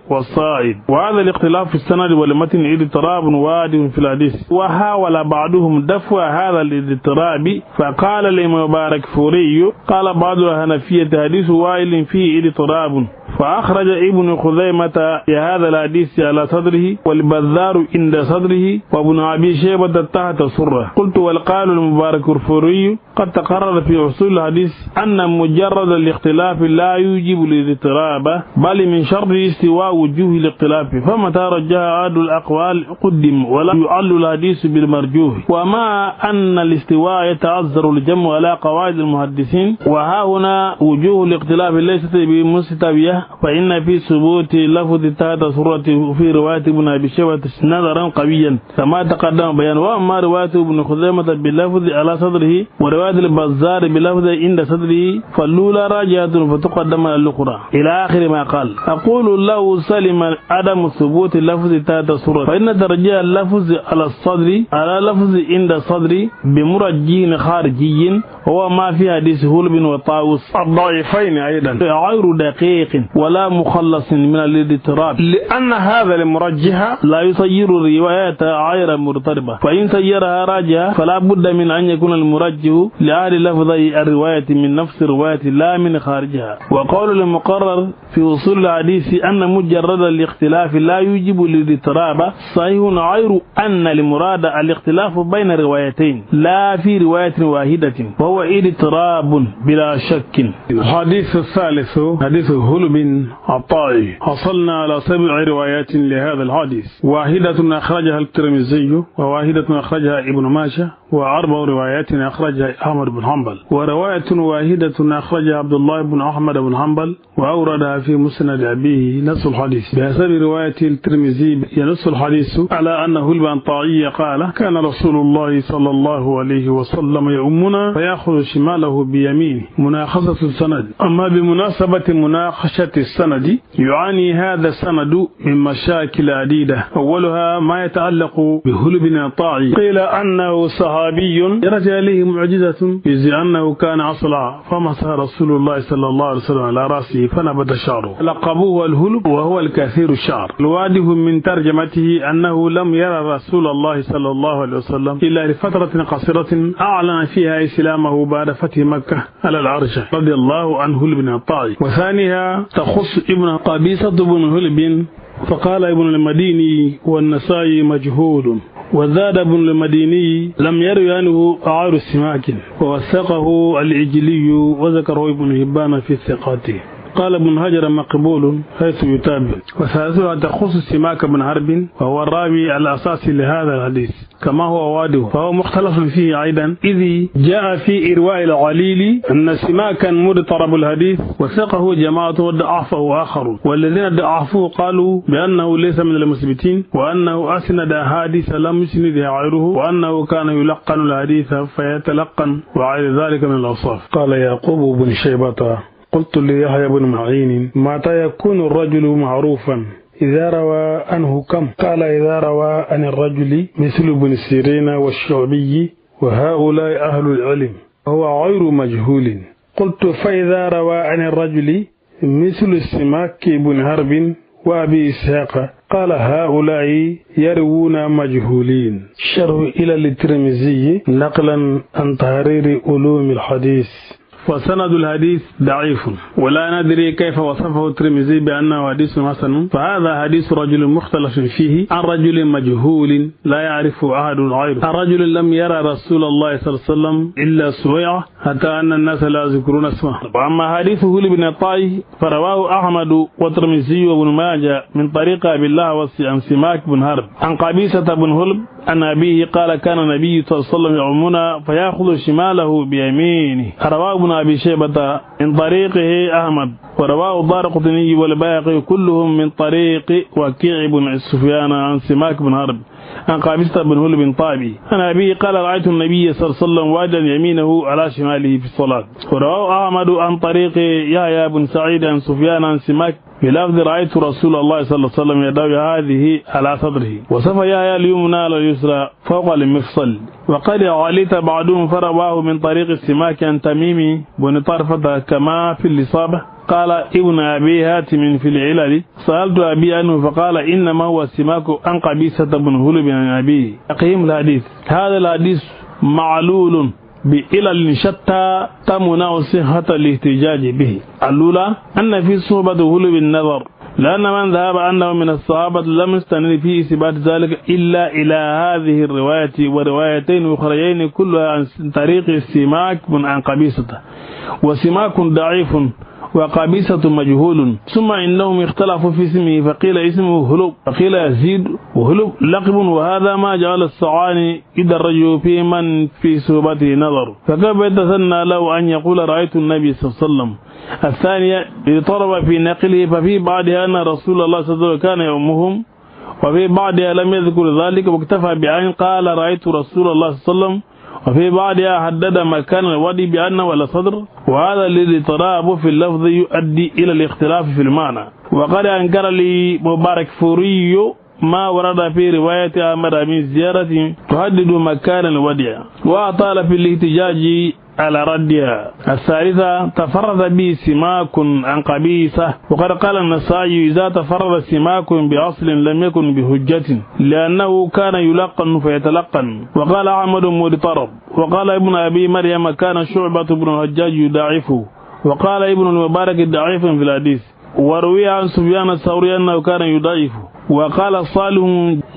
والصاعد. وهذا الاختلاف في السند والمتن اضطراب وارد في الحديث، وحاول بعضهم دفع هذا الاضطراب فقال المبارك فوري: قال بعض الحنفية حديث وائل فيه اضطراب، فأخرج ابن خزيمة في هذا الحديث على صدره والبزار عند صدره وابن أبي شيبة تحت سره. قلت والقال المبارك الفوري قد تقرر في أصول الحديث أن مجرد الاختلاف لا يوجب الاضطراب بل من شرط استواء وجوه الاختلاف، فمتى رجح أحد الأقوال قدم ولا يعل الحديث بالمرجوح. وما أن الاستواء يتعذر الجمع على قواعد المحدثين وها هنا وجوه الاختلاف ليست بمستوية، فإن في ثبوت لفظ تحت سرة في رواية ابن أبي شيبة نظرا قويا كما تقدم بيان. وأما رواية ابن خزيمة باللفظ على صدره ورواية البزار بلفظ عند صدره فالأولى راجعة فتقدم الأخرى إلى آخر ما قال. أقول له سلم عدم ثبوت اللفظ تحت سرة، فإن ترجيح اللفظ على الصدر على لفظ عند الصدر بمرجح خارجي هو ما في حديث هلب وطاووس الضعيفين أيضا غير دقيق ولا مخلص من الاضطراب، لأن هذا المرجح لا يصير الروايات غير مرتبة، فإن سيرها راجعة فلا بد من أن يكون المرجح لأهل لفظي الرواية من نفس الرواية لا من خارجها. وقول المقرر في أصول الحديث أن مجرد الاختلاف لا يوجب الاضطراب صحيح، غير أن المراد الاختلاف بين روايتين لا في رواية واحدة وهو اضطراب بلا شك. الحديث الثالث حديث هلب الطائي. حصلنا على 7 روايات لهذا الحديث، واحدة أخرجها الترمذي وواحدة أخرجها ابن ماجه و4 روايات أخرجها أحمد بن حنبل، ورواية واحدة أخرجها عبد الله بن أحمد بن حنبل وأوردها في مسند أبيه نص الحديث. بحسب رواية الترمذي ينص الحديث على أن هلب الطائي قال كان رسول الله صلى الله عليه وسلم يؤمنا فيأخذ شماله بيمينه مناقشة السند. أما بمناسبة مناقشة السند يعاني هذا السند من مشاكل عديدة، أولها ما يتعلق بهلب الطائي. قيل أنه صحابي رجع إليه معجزة يزي أنه كان أصلع فمسح رسول الله صلى الله عليه وسلم على رأسه فنبت شعره، لقبوه الهلب وهو الكثير الشعر. الواضح من ترجمته أنه لم يرى رسول الله صلى الله عليه وسلم إلا لفترة قصيرة أعلن فيها إسلامه بعد فتح مكة على العرش رضي الله عنه هلب الطائي. وثانيها تخص ابن قبيصة بن هلب فقال ابن المديني والنسائي مجهول، وزاد ابن المديني لم يروي عنه أعار السماك ووثقه العجلي وذكره ابن هبان في الثقات. قال ابن هجر مقبول حيث يتابع. وثالثها تخص سماك بن حرب وهو الراوي الأساسي لهذا الحديث كما هو واضح، فهو مختلف فيه أيضا، إذ جاء في إرواء العليل أن سماكا مضطرب الحديث وثقه جماعة وضعفه آخر، والذين ضعفوه قالوا بأنه ليس من المثبتين وأنه أسند أحاديث لم يسندها غيره وأنه كان يلقن الحديث فيتلقن وغير ذلك من الأوصاف. قال يعقوب بن شيبة قلت ليحيى بن معين متى يكون الرجل معروفا إذا روى عنه كم؟ قال إذا روى عن الرجل مثل ابن سيرين والشعبي وهؤلاء أهل العلم هو غير مجهول. قلت فإذا روى عن الرجل مثل السماك بن حرب وأبي إسحاق قال هؤلاء يروون مجهولين. شرح إلى الترمذي نقلا عن تحرير علوم الحديث. وسند الحديث ضعيف ولا ندري كيف وصفه الترمذي بأنه حديث حسن، فهذا حديث رجل مختلف فيه عن رجل مجهول لا يعرف أحد غيره. الرجل لم يرى رسول الله صلى الله عليه وسلم إلا سويعة حتى أن الناس لا يذكرون اسمه. وأما حديث هلب بن الطائي فرواه أحمد والترمذي وابن ماجه من طريق أبي الله عن سماك بن حرب عن قبيصة بن هلب عن أبيه قال كان النبي صلى الله عليه وسلم يعمنا فيأخذ شماله بيمينه. رواه ابن أبي شيبة من طريقه أحمد، ورواه الدارقطني والبيهقي كلهم من طريق وكيع بن سفيان عن سماك بن حرب عن قبيصة بن هلب طائي عن أبيه قال رأيت النبي صلى الله عليه وسلم واجدا يمينه على شماله في الصلاة. ورواه أحمد عن طريق يحيى بن سعيد عن سفيان عن سماك بلفظ رأيت رسول الله صلى الله عليه وسلم يدعو هذه على صدره، وصف يحيى اليمنى على اليسرى فوق المفصل. وقد علت بعضهم فرواه من طريق السماك عن تميم بن طرفة كما في الإصابة. قال ابن أبي هاتم في العلل سألت أبي عنه فقال إنما هو السماك عن قبيصة بن هلب عن أبيه. أقيم الحديث. هذا الحديث معلول بإلل شتى تمنع صحة الاحتجاج به. الأولى أن في صحبة غلو النظر، لأن من ذهب أنه من الصحابة لم يستند في إثبات ذلك إلا إلى هذه الرواية وروايتين أخريين كلها عن طريق سماك عن قبيصة، وسماك ضعيف وقبيصة مجهول. ثم إنهم اختلفوا في اسمه، فقيل اسمه هلب فقيل يزيد، وهلب لقب، وهذا ما جعل الصعاني يدرج في من في صحبته نظر، فكيف يتثنى له أن يقول رأيت النبي صلى الله عليه وسلم. الثانية اضطرب في نقله، ففي بعضها أن رسول الله صلى الله عليه وسلم كان يؤمهم، وفي بعضها لم يذكر ذلك واكتفى بأن قال رأيت رسول الله صلى الله عليه وسلم، وفي بعضها حدد مكان الوادي بأنه ولا صدر، وهذا الاضطراب في اللفظ يؤدي إلى الاختلاف في المعنى. وقد أنكر لي مبارك فوري ما ورد في رواية أمر من زيارة تحدد مكان الوديع، وأطال في الاحتجاج على ردها. الثالثة تفرد به سماك عن قبيصة، وقد قال النسائي إذا تفرد سماك بأصل لم يكن بحجة لأنه كان يلقن فيتلقن. وقال أحمد مضطرب، وقال ابن أبي مريم كان شعبة بن الحجاج يضاعفه، وقال ابن المبارك ضعيف في الحديث. وروي عن سفيان الثوري أنه كان يضاعفه، وقال صالح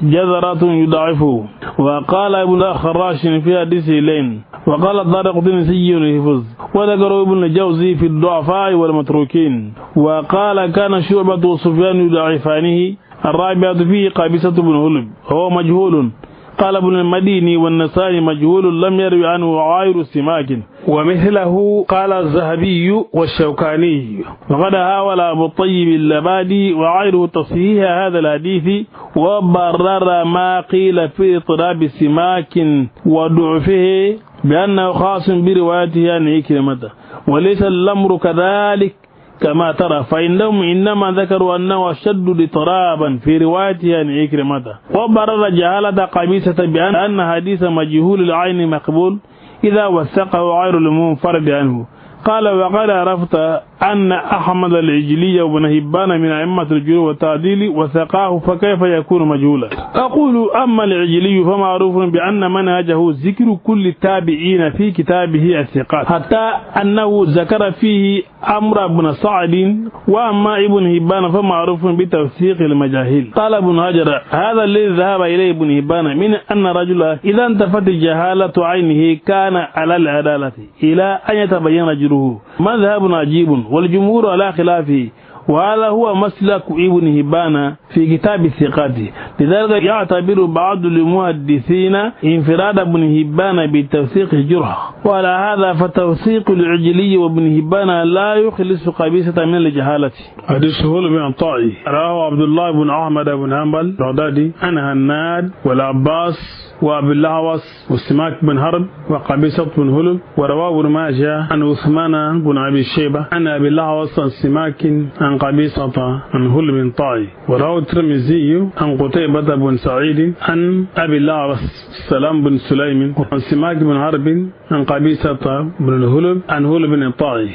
جذرات يضاعفه، وقال ابن خراش في حديث لين، وقال الدارقطني سيء الحفظ، وذكر ابن الجوزي في الضعفاء والمتروكين، وقال كان شعبة وسفيان يضاعفانه. الرابعة فيه قابسة بن هلب وهو مجهول، قال ابن المديني والنسائي مجهول لم يروي عنه عاير السماك، ومثله قال الذهبي والشوكاني. وقد حاول أبو الطيب اللبادي وعايره تصحيح هذا الحديث، وبرر ما قيل في اضطراب سماك وضعفه بأنه خاص بروايته عن إكرمة، وليس الأمر كذلك كما ترى، فإنهم إنما ذكروا أنه أشد اضطرابا في روايته عن إكرمة، وبرر جهالة قبيصة بأن حديث مجهول العين مقبول إذا وثقه غير المنفرد عنه. قال وقد عرفت أن أحمد العجلي وابن هبان من أئمة الجروح والتعديل وثقاه، فكيف يكون مجهولا؟ أقول أما العجلي فمعروف بأن منهجه ذكر كل التابعين في كتابه الثقات، حتى أنه ذكر فيه أمر بن سعد. وأما ابن هبان فمعروف بتوثيق المجاهيل. قال ابن هجر هذا الذي ذهب إليه ابن هبان من أن رجلا إذا انتفت جهالة عينه كان على العدالة إلى أن يتبين رجله، مذهب عجيب والجمهور على خلافه، وهذا هو مسلك ابن هبان في كتاب الثقات. لذلك يعتبر بعض المحدثين انفراد ابن هبان بتوثيق الجرح، وعلى هذا فتوثيق العجلي وابن هبان لا يخلص قبيصة من الجهالة. حديث هلب بن طائي رواه عبد الله بن أحمد بن حنبل البغدادي عن هناد والعباس وأبي الأحوص وسماك بن حرب وقبيصة بن هلب. ورواه ابن ماجه عن عثمان بن أبي شيبة عن أبي الأحوص عن سماك عن قبيصة عن هلب بن طائي. ورواه الترمذي عن قتيبة بن سعيد عن أبي الأحوص سلام بن سليم عن سماك بن حرب عن قبيصة بن هلب عن هلب بن طائي.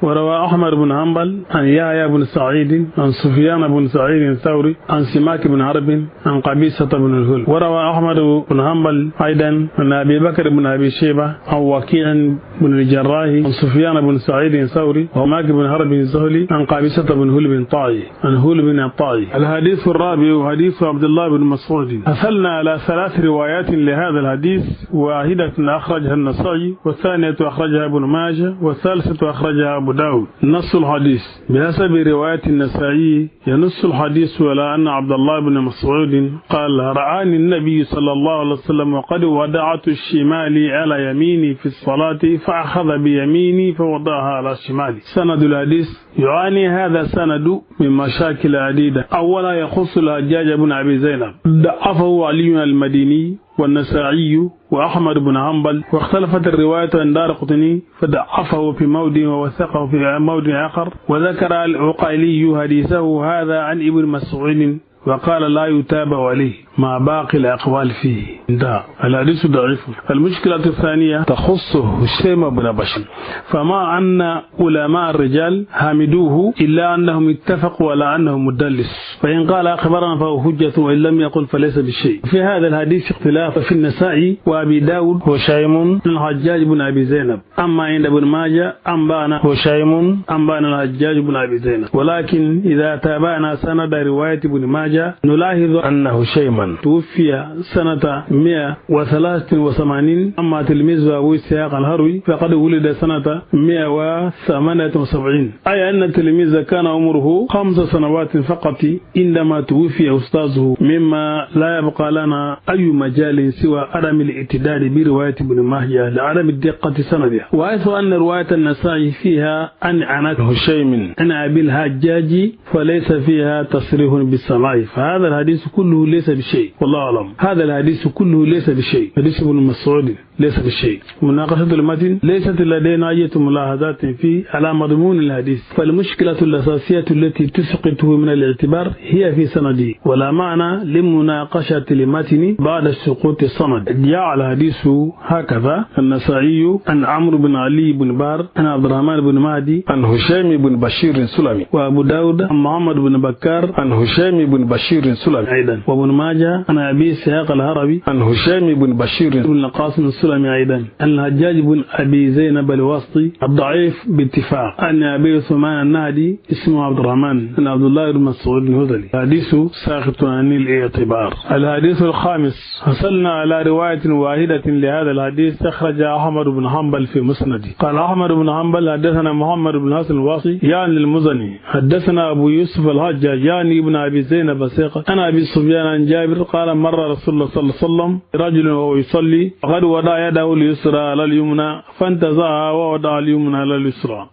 وروى أحمد بن حنبل عن يحيى بن سعيد عن سفيان بن سعيد الثوري عن سماك بن حرب عن قبيصة بن الهلب. وروى أحمد بن حنبل أيضا عن أبي بكر بن أبي شيبة عن وكيع بن الجراح عن سفيان بن سعيد الثوري وسماك بن حرب الزهلي عن قبيصة بن هلب بن طائي عن هلب بن طائي. الحديث الرابع حديث عبد الله بن مسعود. أثلنا على 3 روايات لهذا الحديث، واحدة أخرجها النسائي، والثانية أخرجها ابن ماجه، والثالثة أخرجها أبو داود. نص الحديث بحسب رواية النسائي ينص الحديث على أن عبد الله بن مسعود قال رآني النبي صلى الله عليه وسلم وقد وضعت الشمال على يميني في الصلاة فأخذ بيميني فوضعها على شمالي. سند الحديث يعاني هذا السند من مشاكل عديدة. أولا يخص الحجاج بن أبي زينب، ضعفه علي المديني والنسائي وأحمد بن حنبل، واختلفت الرواية عن دارقطني فضعفه في موضع ووثقه في موضع آخر. وذكر العقيلي حديثه هذا عن ابن مسعود وقال لا يتابع عليه. مع باقي الأقوال فيه. ده الحديث ضعيف. المشكلة الثانية تخص هشيم بن بشير، فما أن علماء الرجال حمدوه إلا أنهم اتفقوا على أنه مدلس، فإن قال أخبرنا فهو حجة وإن لم يقل فليس بشيء. في هذا الحديث اختلاف في النسائي وأبي داود هشيم الحجاج بن أبي زينب، أما عند ابن ماجه أنبأنا هشيم أنبأنا الحجاج بن أبي زينب. ولكن إذا تابعنا سند رواية ابن ماجه نلاحظ أن هشيما توفي سنة 183، أما تلميذه أبو إسحاق الهروي فقد ولد سنة 178، أي أن التلميذ كان عمره 5 سنوات فقط عندما توفي أستاذه، مما لا يبقى لنا أي مجال سوى عدم الاعتداد برواية ابن ماجه لعدم الدقة سندها. وحيث أن رواية النسائي فيها عن هشيم عن أبي الحجاج فليس فيها تصريح بالسماع، فهذا الحديث كله ليس بشيء، والله أعلم. هذا الحديث كله ليس بشيء، حديث ابن مسعود ليس بشيء. مناقشة المتن ليست لدينا أي ملاحظات فيه على مضمون الحديث، فالمشكلة الأساسية التي تسقطه من الاعتبار هي في سنده، ولا معنى لمناقشة المتن بعد سقوط السند. جاء الحديث هكذا: النسائي عن عمرو بن علي بن بار عن عبد الرحمن بن مهدي عن هشيم بن بشير السلمي، وأبو داود عن محمد بن بكار عن هشيم بن بشير السلمي أيضا، وابن ماجه عن أبي إسحاق الهروي عن هشيم بن بشير بن قاسم السلمي أيضا، عن الحجاج بن أبي زينب الواسطي الضعيف باتفاق، عن أبي عثمان النهدي اسمه عبد الرحمن عن عبد الله بن مسعود الهذلي. حديث ساقط عن الاعتبار. الحديث الخامس: حصلنا على رواية واحدة لهذا الحديث أخرج أحمد بن حنبل في مسنده. قال أحمد بن حنبل حدثنا محمد بن حسن الواصي يعني المزني، حدثنا أبو يوسف الحجاج يعني ابن أبي زينب الثقة، أنا أبي سفيان عن جابر قال مر رسول الله صلى الله عليه وسلم رجل وهو يصلي فقد وضع يده اليسرى على اليمنى فانتزعها ووضع اليمنى على اليسرى.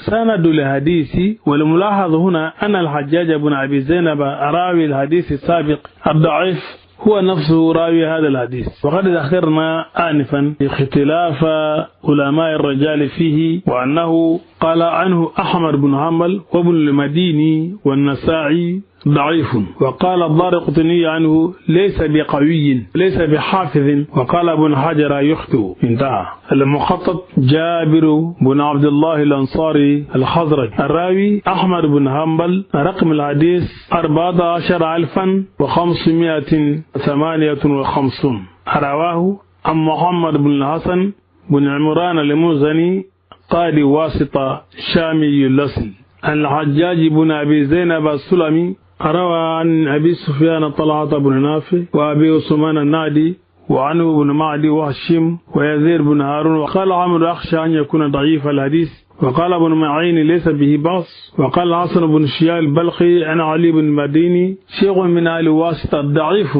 سند الحديث. والملاحظ هنا أن الحجاج بن أبي زينب راوي الحديث السابق الضعيف هو نفسه راوي هذا الحديث، وقد ذكرنا آنفا اختلاف علماء الرجال فيه، وأنه قال عنه أحمد بن حنبل وابن المديني والنسائي ضعيف، وقال الدارقطني عنه ليس بقوي ليس بحافظ، وقال ابن حجر يخطئ. انتهى. المخطط جابر بن عبد الله الأنصاري الخزرج الراوي أحمد بن حنبل، رقم الحديث 14558، رواه عن محمد بن الحسن بن عمران المزني قاضي واسطة شامي الأصل، عن الحجاج بن أبي زينب السلمي روى عن أبي سفيان طلحة بن نافع وأبي عثمان النهدي وعنه بن معدي وهشيم ويزيد بن هارون. وقال عمرو أخشى أن يكون ضعيف الحديث، وقال ابن معين ليس به بأس، وقال حسن بن شيال البلخي عن علي بن المديني شيخ من آل واسطة ضعيف،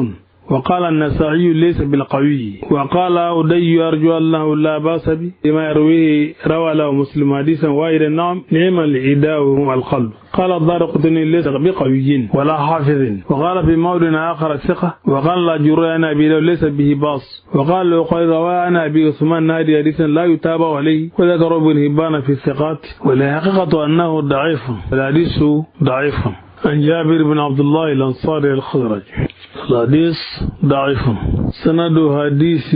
وقال النسائي ليس بالقوي، وقال أدي أرجو الله لا بأس به لما يرويه روى له مسلم حديثا واحدا نعم العداء والقلب. قال الدارقطني ليس بقوي ولا حافظ، وقال في موضع آخر ثقة، وقال لا جرى أن أبي ليس به باص، وقال له قال روى أن أبي عثمان نادي حديثا لا يتابع عليه، وذكر ابن هبان في الثقات، والحقيقة أنه ضعيف، الحديث ضعيف. عن جابر بن عبد الله الأنصاري الخزرج الحديث ضعيف. سند حديث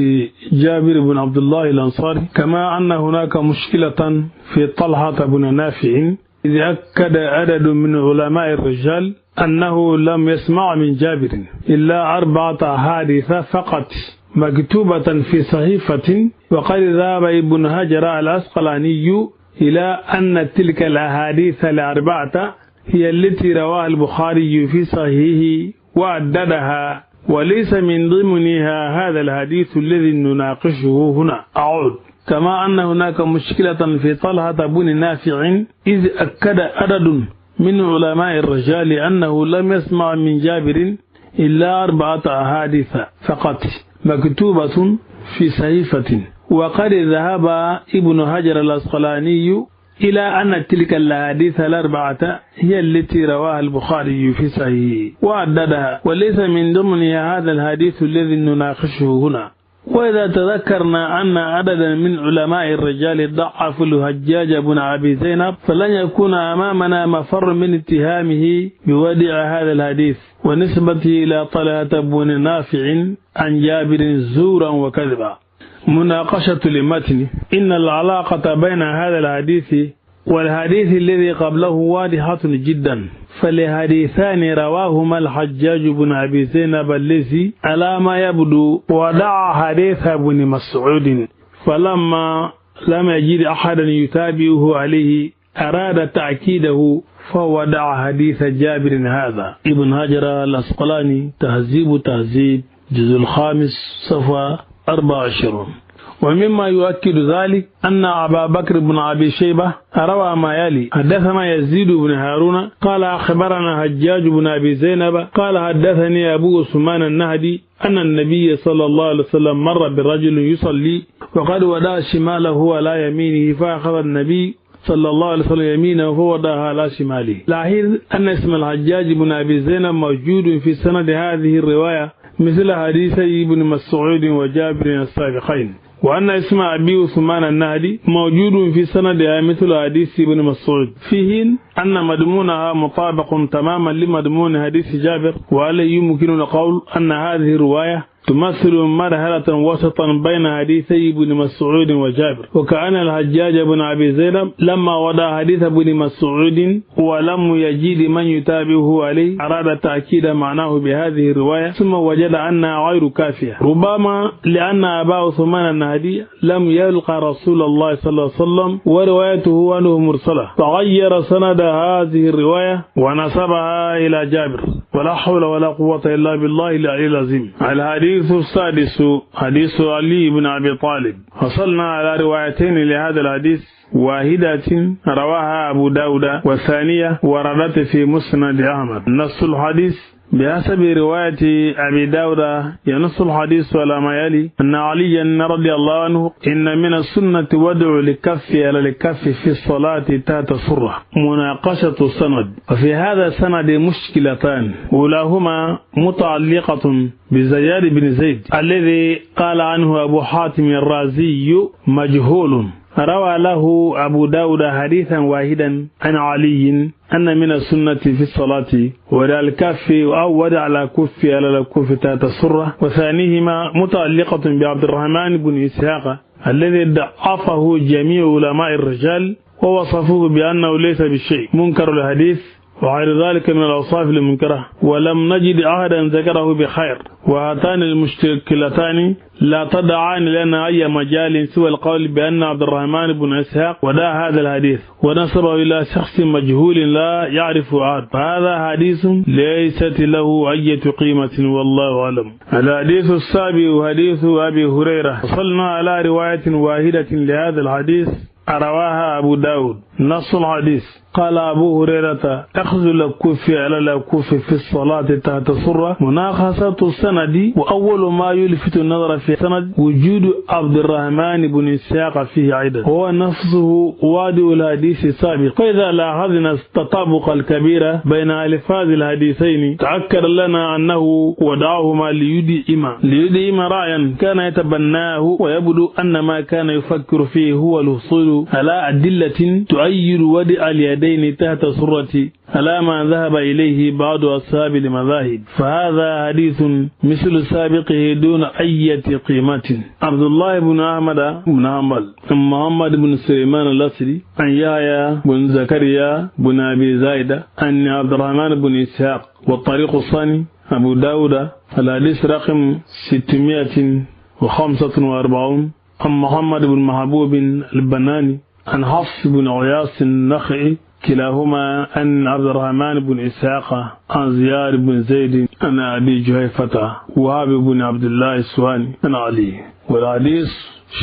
جابر بن عبد الله الأنصاري كما أن هناك مشكلة في طلحة بن نافع، إذ أكد عدد من علماء الرجال أنه لم يسمع من جابر إلا 4 أحاديث فقط مكتوبة في صحيفة، وقد ذهب ابن حجر العسقلاني إلى أن تلك الأحاديث ال4 هي التي رواها البخاري في صحيحه وعددها، وليس من ضمنها هذا الحديث الذي نناقشه هنا. أعود. كما أن هناك مشكلة في طلحة بن نافع، إذ أكد عدد من علماء الرجال أنه لم يسمع من جابر إلا 4 أحاديث فقط مكتوبة في صحيفة، وقد ذهب ابن حجر العسقلاني إلى أن تلك الأحاديث ال4 هي التي رواها البخاري في صحيحه وعددها، وليس من ضمنها هذا الحديث الذي نناقشه هنا. وإذا تذكرنا أن عددا من علماء الرجال ضعفوا الحجاج بن أبي زينب فلن يكون أمامنا مفر من اتهامه بودع هذا الحديث ونسبته إلى طلحة بن نافع عن جابر زورا وكذبا. مناقشة المتن. إن العلاقة بين هذا الحديث والحديث الذي قبله واضحة جدا، فالحديثان رواهما الحجاج بن أبي زينب الذي على ما يبدو ودع حديث ابن مسعود، فلما لم يجد أحدا يتابعه عليه أراد تأكيده فودع حديث جابر هذا. ابن حجر العسقلاني تهذيب جزء 5 صفحة 24. ومما يؤكد ذلك أن أبا بكر بن أبي شيبة روى ما يلي: حدثنا يزيد بن هارون قال أخبرنا حجاج بن أبي زينب قال حدثني أبو عثمان النهدي أن النبي صلى الله عليه وسلم مر برجل يصلي وقد ودع شماله على يمينه، فأخذ النبي صلى الله عليه وسلم يمينه فوضعها على شماله. لاحظ أن اسم الحجاج بن أبي زينب موجود في سند هذه الرواية مثل حديثي ابن مسعود وجابر السابقين، وأن اسم أبي عثمان النهدي موجود في سندها مثل حديث ابن مسعود، فيه أن مضمونها مطابق تماما لمضمون حديث جابر، وعليه يمكن القول أن هذه الرواية تمثل مرحلة وسطا بين حديثي ابن مسعود وجابر، وكأن الحجاج بن أبي زينب لما وضع حديث ابن مسعود ولم يجد من يتابعه عليه أراد تأكيد معناه بهذه الرواية، ثم وجد أنها غير كافية، ربما لأن أبا عثمان النهدي لم يلقى رسول الله صلى الله عليه وسلم وروايته عنه مرسلة، فغير سند هذه الرواية ونسبها إلى جابر. ولا حول ولا قوة إلا بالله العلي العظيم. الحديث السادس حديث علي بن أبي طالب. وصلنا على روايتين لهذا الحديث، واحدة رواها أبو داود والثانية وردت في مسند أحمد. نص الحديث بحسب رواية أبي داود ينص الحديث على ما يلي: أن عليا رضي الله عنه إن من السنة ودع لكف على الكف في الصلاة تحت سرة. مناقشة السند. وفي هذا السند مشكلتان، أولاهما متعلقة بزياد بن زيد الذي قال عنه أبو حاتم الرازي مجهول، روى له أبو داود حديثا واحدا عن علي أن من السنة في الصلاة ودع الكف أو ودع على كف على الكف تحت السرة. وثانيهما متعلقة بعبد الرحمن بن إسحاق الذي ضعفه جميع علماء الرجال ووصفوه بأنه ليس بالشيء، منكر الحديث وغير ذلك من الأوصاف المنكرة، ولم نجد أحدا ذكره بخير. وهاتان المشكلتان لا تدعان لنا أي مجال سوى القول بأن عبد الرحمن بن إسحاق ودع هذا الحديث ونسبه إلى شخص مجهول لا يعرف أحد، فهذا حديث ليست له أي قيمة والله أعلم. الحديث السابع حديث أبي هريرة. وصلنا على رواية واحدة لهذا الحديث رواها أبو داود. نص الحديث: قال أبو هريرة: أخذ الكف على الكف في الصلاة تحت سرة. مناقشة السند. وأول ما يلفت النظر في السند وجود عبد الرحمن بن إسحاق فيه أيضا، هو نفسه وادئ الحديث السابق. فإذا لاحظنا التطابق الكبير بين ألفاظ الحديثين تأكد لنا أنه ودعهما ليدعم رأيا كان يتبناه، ويبدو أن ما كان يفكر فيه هو الوصول على أدلة تؤيد ودع اليدين تحت سرة على ما ذهب إليه بعض أصحاب المذاهب، فهذا حديث مثل سابقه دون أي قيمة. عبد الله بن أحمد بن حنبل عن محمد بن سليمان الأسري عن يحيى بن زكريا بن أبي زايدة عن عبد الرحمن بن إسحاق. والطريق الثاني أبو داود الحديث رقم 645 عن محمد بن محبوب البناني عن حفص بن عياص النخعي كلاهما عن عبد الرحمن بن إسحاق عن زياد بن زيد عن أبي جهيفة وهاب بن عبد الله السواني عن علي. والحديث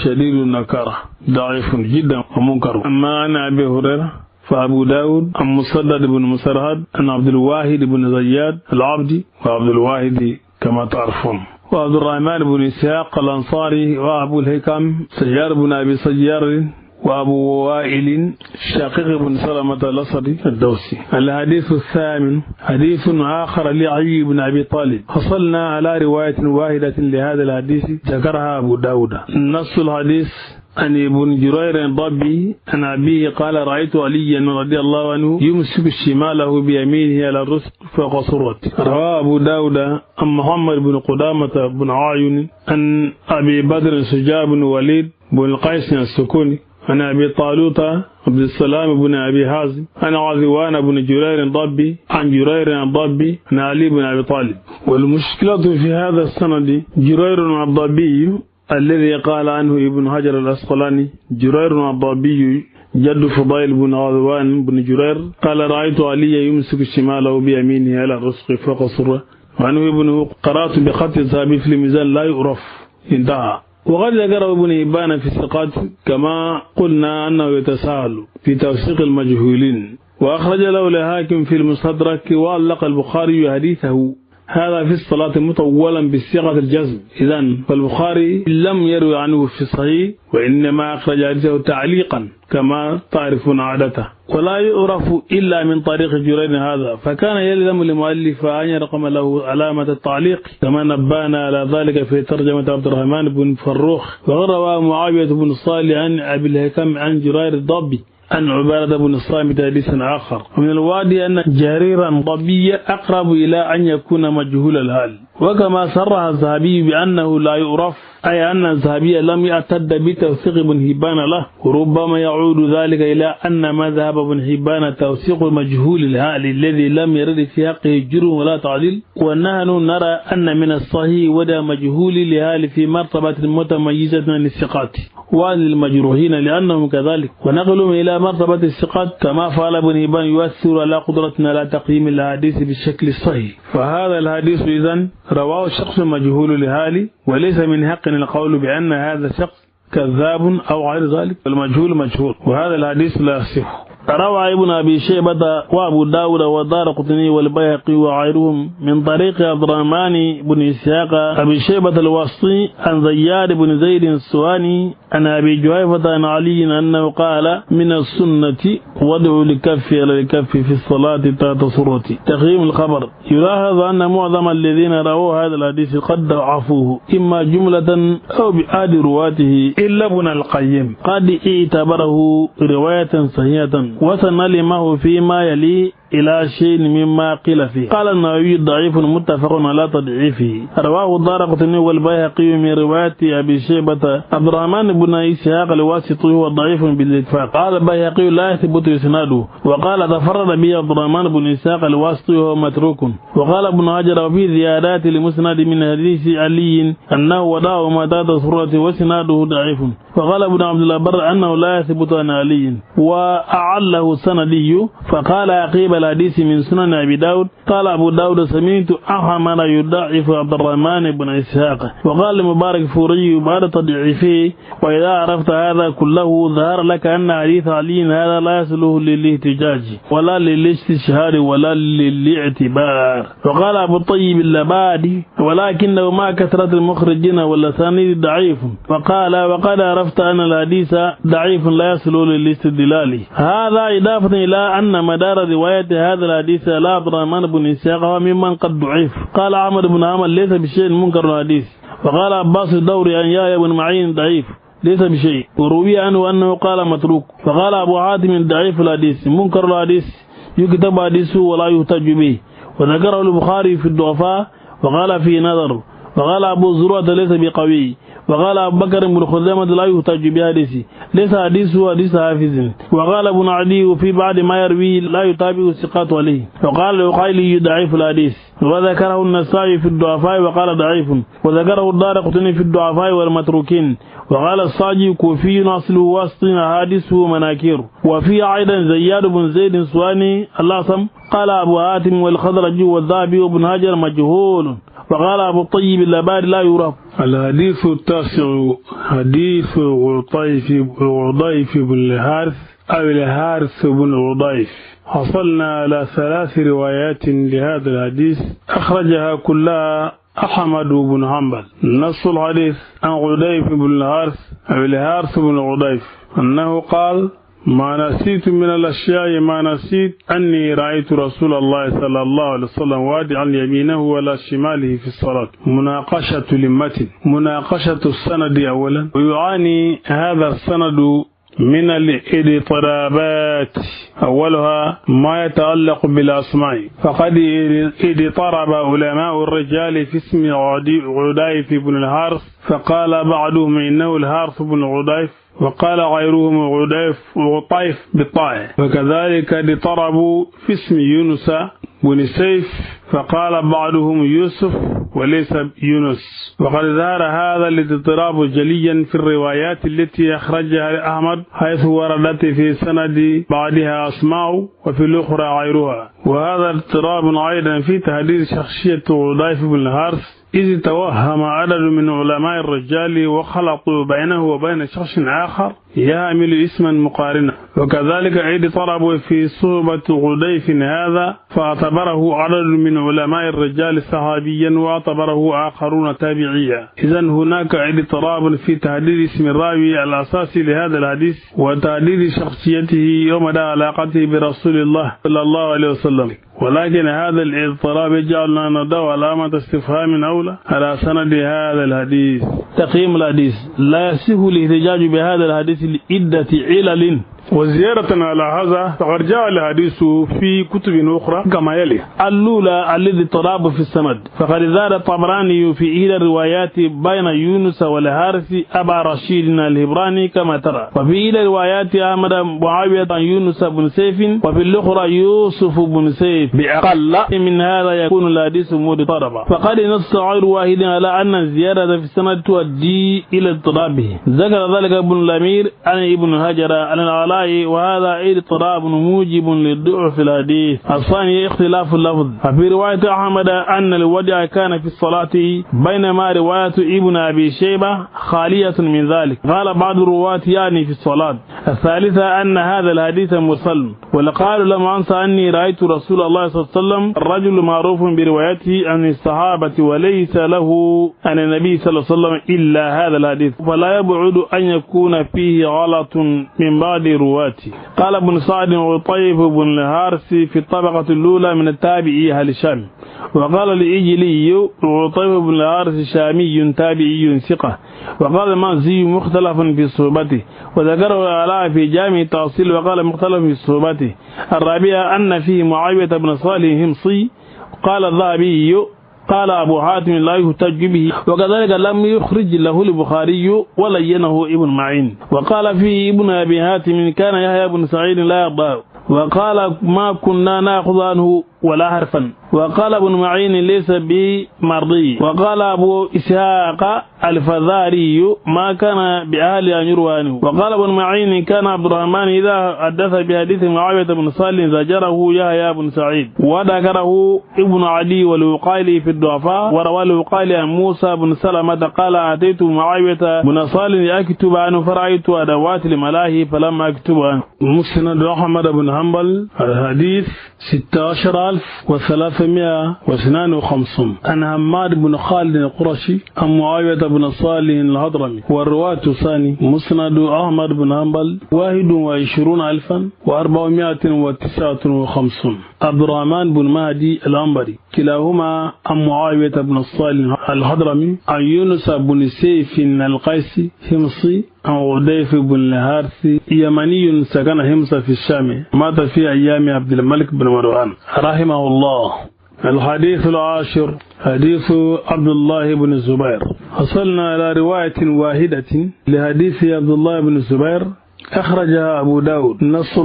شديد النكارة ضعيف جدا ومنكر. أما عن أبي هريرة فأبو داود عن مسدد بن مسرهد عن عبد الواحد بن زياد العبدي، وعبد الواحد كما تعرفون، وعبد الرحمن بن إسحاق الأنصاري، وأبو الهيكم سيار بن أبي سيار، وأبو وائل شقيق بن سلمة الأصدي الدوسي. الحديث الثامن حديث آخر لعلي بن أبي طالب. حصلنا على رواية واحدة لهذا الحديث ذكرها أبو داود. نص الحديث عن ابن جرير الضبي عن أبيه قال رأيت عليا رضي الله عنه يمسك شماله بيمينه على الرزق فوق سرته. رواه أبو داود عن محمد بن قدامة بن عاين عن أبي بدر سجاع بن وليد بن القيس السكوني عن أبي طالوت عبد السلام بن أبي حازم عن عذوان بن جرير الضبي عن جرير الضبي عن علي بن أبي طالب. والمشكلة في هذا السند جرير الضبي الذي قال عنه ابن حجر الأسقلاني جرير الضبي جد فضيل بن عذوان بن جرير قال رأيت علي يمسك شماله بيمينه على الرزق فوق سره وعنه ابنه قرأت بخط الذهبي في الميزان لا يعرف انتهى. وقد ذكر ابن هبان في الثقات كما قلنا أنه يتساهل في توثيق المجهولين، وأخرج له الحاكم في المستدرك وعلق البخاري حديثه هذا في الصلاة مطولا بصيغة الجزم. إذن فالبخاري لم يروي عنه في الصحيح وإنما أخرج حديثه تعليقا كما تعرفون عادته، ولا يعرف إلا من طريق جرير هذا، فكان يلزم المؤلف أن يرقم له علامة التعليق كما نبهنا على ذلك في ترجمة عبد الرحمن بن فروخ. وروى معاوية بن صالح عن أبي الهيثم عن جرير الضبي عن عبادة بن الصامت حديث آخر. ومن الوادي أن جريرا ضبي أقرب إلى أن يكون مجهول الحال، وكما صرح الذهبي بأنه لا يعرف، أي أن الذهبي لم يعتد بتوثيق ابن هبان له، وربما يعود ذلك إلى أن مذهب ابن هبان توثيق مجهول الحال الذي لم يرد في حقه جرم ولا تعديل، ونحن نرى أن من الصحيح ودا مجهول الحال في مرتبة متميزة عن الثقات وعن المجروحين لأنهم كذلك، ونقلهم إلى مرتبة الثقات كما فعل ابن هبان يؤثر على قدرتنا على تقييم الحديث بالشكل الصحيح. فهذا الحديث إذن رواه الشخص مجهول الحال، وليس من حق القول بأن هذا الشخص كذاب أو غير ذلك، المجهول مجهول، وهذا الحديث لا يصح. روى ابن أبي شيبة وأبو داود والدارقطني والبيهقي وغيرهم من طريق عبد الرحمن بن إسحاق أبي شيبة الواسطي عن زياد بن زيد السواني عن أبي جهيفة عن علي أنه قال من السنة وضع الكف على الكف في الصلاة تحت سرة. تقييم الخبر. يلاحظ أن معظم الذين رووا هذا الحديث قد ضعفوه إما جملة أو بآد رواته، إلا ابن القيم قد اعتبره رواية صحيحة وسنلمه فيما يلي إلى شيء مما قيل فيه. قال النووي ضعيف متفق على تضعيفه. رواه الدارقطني والبيهقي من رواية أبي شيبة عبد الرحمن بن إسحاق الواسطي هو ضعيف بالاتفاق. قال البيهقي لا يثبت إسناده، وقال تفرد به عبد الرحمن بن إسحاق الواسطي وهو متروك. وقال ابن حجر وفي زيادات لمسند من حديث علي أنه وداه ما تحت سرة وسناده ضعيف. وقال ابن عبد البر أنه لا يثبت عن علي وأعله السندي. فقال عقيب الحديث من سنن أبي داود قال أبو داود سمعت أحمد يضعف عبد الرحمن بن إسحاق. وقال المبارك فوري بعد تضعيفه وإذا عرفت هذا كله ظهر لك أن حديث علي هذا لا يصله للاحتجاج ولا للاستشهاد ولا للاعتبار. وقال أبو الطيب اللبادي ولكنه مع كثرة المخرجين والأسانيد ضعيف. وقال وقد عرفت أن الحديث ضعيف لا يصل للاستدلال. هذا إضافة إلى أن مدار رواية هذا الحديث على عبد الرحمن بن إسحاق وممن قد ضعيف. قال أحمد بن عمل ليس بشيء منكر الحديث. وقال عباس الدوري عن يحيى بن معين ضعيف ليس بشيء، وروي عنه أنه قال متروك. فقال أبو حاتم ضعيف الحديث منكر الحديث يكتب حديثه ولا يحتج به. وذكره البخاري في الضعفاء وقال فيه نظر. وقال أبو زرعة ليس بقوي. وقال أبو بكر بن خزيمة لا يحتج بحديثه ليس حديثه حديث حافظ. وقال ابن عدي وفي بعد ما يروي لا يتابع الثقات عليه. وقال العقيلي ضعيف الحديث. وذكره النسائي في الضعفاء وقال ضعيف. وذكره الدارقطني في الضعفاء والمتروكين. وقال الصاجي كوفي أصله واسط حادثه مناكير. وفي أيضا زياد بن زيد السواني الأعصم. قال أبو حاتم والخضرجي والذهبي وابن هاجر مجهول. وقال أبو الطيب اللبادي لا يعرف. الحديث التاسع حديث عضيف بن الحارث أو الحارث بن عضيف. حصلنا على 3 روايات لهذا الحديث أخرجها كلها أحمد بن حنبل. نص الحديث عن غديف بن الحارث أو الحارث بن غديف أنه قال: ما نسيت من الأشياء ما نسيت أني رأيت رسول الله صلى الله عليه وسلم وادعا يمينه ولا شماله في الصلاة. مناقشة لمتن، مناقشة السند أولا، ويعاني هذا السند من الاضطرابات. أولها ما يتعلق بالأسماء، فقد اضطرب علماء الرجال في اسم غديف بن الحارث، فقال بعضهم إنه الحارث بن غديف، وقال غيرهم غطيف بالطاء. وكذلك اضطربوا في اسم يونس بن سيف، فقال بعضهم يوسف وليس يونس. وقد ظهر هذا الاضطراب جليا في الروايات التي أخرجها أحمد، حيث وردت في سند بعدها أسماء وفي الأخرى غيرها. وهذا اضطراب أيضا في تحديد شخصية غديف بن الحارث، إذ توهم عدد من علماء الرجال وخلطوا بينه وبين شخص آخر يحمل اسما مقارنا. وكذلك اضطربوا في صحبة غديف هذا، فاعتبره عدد من علماء الرجال صحابيا واعتبره آخرون تابعيا. إذن هناك اضطراب في تحديد اسم الراوي الأساسي لهذا الحديث وتحديد شخصيته ومدى علاقته برسول الله صلى الله عليه وسلم. ولكن هذا الاضطراب يجعلنا ندعو علامة استفهام أولى على سند هذا الحديث. تقييم الحديث: لا يصح الاحتجاج بهذا الحديث لعدة علل. وزيادة على هذا فقد جاء الحديث في كتب أخرى كما يلي: الأولى الاضطراب في السند، فقد زاد الطبراني في إحدى الروايات بين يونس والحارث أبا رشيد الهبراني كما ترى، وفي إحدى الروايات أحمد معاوية عن يونس بن سيف، وفي الأخرى يوسف بن سيف. بأقل من هذا يكون الحديث مضطربا. فقد نص غير واحد على أن الزيادة في السند تؤدي إلى اضطرابه. ذكر ذلك ابن الأمير عن ابن هجر عن العلاء، وهذا اضطراب موجب للضعف الحديث. الثاني اختلاف اللفظ، ففي رواية أحمد أن الودع كان في الصلاة، بينما رواية ابن أبي شيبة خالية من ذلك. قال بعض الرواة يعني في الصلاة. الثالثة أن هذا الحديث مرسل، ولقال لم أنسى أني رأيت رسول الله صلى الله عليه وسلم. الرجل معروف بروايته عن الصحابة وليس له عن النبي صلى الله عليه وسلم إلا هذا الحديث، فلا يبعد أن يكون فيه غلط من بعض رواتي. قال ابن سعد: وطيف بن الحارث في الطبقة الأولى من التابعي أهل الشام. وقال الإجلي: وطيف بن الحارث شامي تابعي ثقة. وقال المازي: مختلف في صحبته. وذكره العلاء في جامع التأصيل وقال مختلف في صحبته. الرابعة أن فيه معاوية بن صالح همصي. قال الذهبي: قال أبو حاتم لا يحتج به، وكذلك لم يخرج له البخاري ولينه ابن معين. وقال فيه ابن أبي حاتم: كان يحيى بن سعيد لا يرضى، وقال: ما كنا نأخذ عنه ولا حرفا. وقال ابن معين: ليس بمرضي. وقال أبو إسحاق الفذاري: ما كان بأهل أن يروى عنه. وقال ابن معين: كان عبد الرحمن إذا حدث بحديث معاوية بن صالح زجره يحيى بن سعيد. وذكره ابن عدي والوقايلي في الضعفاء. وروى الوقايلي عن موسى بن سلمة قال: أتيت معاوية بن صالح أكتب عنه فرأيت أدوات الملاهي فلم أكتب عنه. مسند أحمد بن حنبل الحديث 16352 عن حماد بن خالد القرشي عن معاوية بن صالح الهضرمي. والرواة الثاني مسند أحمد بن حنبل 21459 عبد الرحمن بن مهدي العنبري، كلاهما عن معاوية بن صالح الهضرمي عن يونس بن سيف القيسي همصي عن غديف بن الحارث يمني سكن همص في الشام، مات في أيام عبد الملك بن مروان رحمه الله. الحديث العاشر حديث عبد الله بن الزبير. وصلنا إلى رواية واحدة لحديث عبد الله بن الزبير أخرجها أبو داود. نص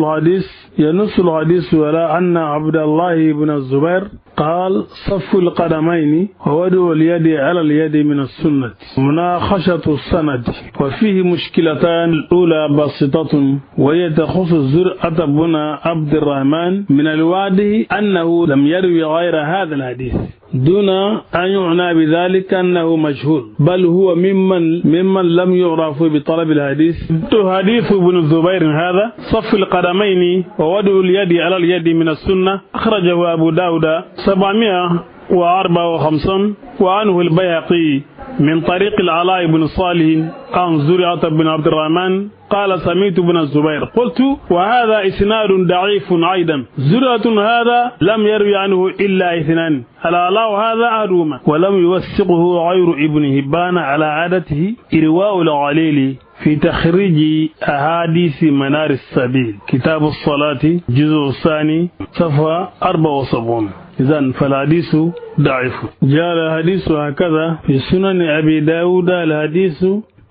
الحديث على أن عبد الله بن الزبير قال: صف القدمين ووضع اليد على اليد من السنة. مناقشة السند، وفيه مشكلتان: الأولى بسيطة وهي تخص زرعة بن عبد الرحمن. من الواضح أنه لم يروي غير هذا الحديث دون أن يعنى بذلك أنه مجهول، بل هو ممن لم يعرف بطلب الحديث. حديث ابن الزبير هذا صف القدمين ووضع اليد على اليد من السنة أخرجه أبو داود 700 254. وعنه البيهقي من طريق العلاء بن صالح عن زرعة بن عبد الرحمن قال سمعت بن الزبير قلت وهذا إسناد ضعيف أيضا. زرعة هذا لم يروي عنه إلا اثنان، العلاء هذا أحدهما، ولم يوثقه غير ابن هبان على عادته إرواء العليل في تخريج أحاديث منار السبيل كتاب الصلاة جزء الثاني صفحة 74. إذن فالحديث ضعيف. جاء الحديث هكذا في سنن أبي داود. الحديث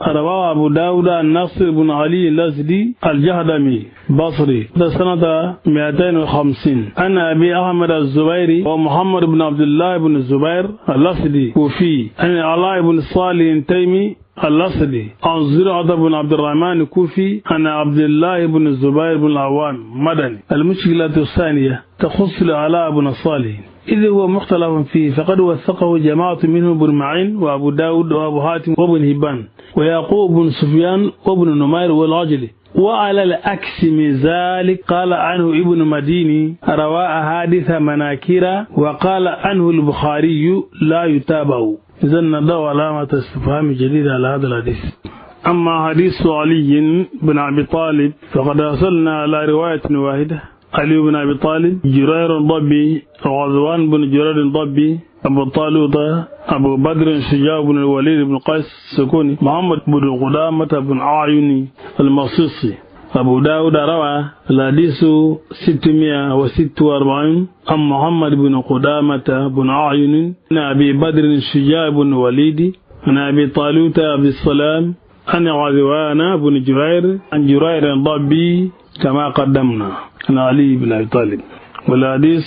رواه أبو داود النصر بن علي الأزدي الجهدمي بصري سنة 250 أن أبي أحمد الزبيري ومحمد بن عبد الله بن الزبير الأسدي وفي أن علاء بن صالح التيمي الأسدي عن زرعة بن عبد الرحمن الكوفي أن عبد الله بن الزبير بن العوام مدني. المشكلة الثانية تخص علاء بن صالح إذ هو مختلف فيه، فقد وثقه جماعة منهم بن معين وأبو داود وأبو حاتم وابن هبان ويعقوب بن سفيان وابن نمير والعجلي. وعلى العكس من ذلك قال عنه ابن مديني روى أحاديث مناكير وقال عنه البخاري لا يتابع. إذن نضع علامة استفهام جديدة على هذا الحديث. أما حديث علي بن أبي طالب فقد وصلنا على رواية واحدة. علي بن أبي طالب جرير الضبي غزوان بن جرير الضبي أبو طالوت أبو بدر شجاع بن الوليد بن قيس السكوني محمد بن قدامة بن أعين المصيصي. أبو داود روى الحديث 646 عن محمد بن قدامة بن أعين عن أبي بدر شجاع بن الوليد عن أبي طالوت أبي السلام عن غزوان بن جرير عن جرير الضبي كما قدمنا عن علي بن أبي طالب. والحديث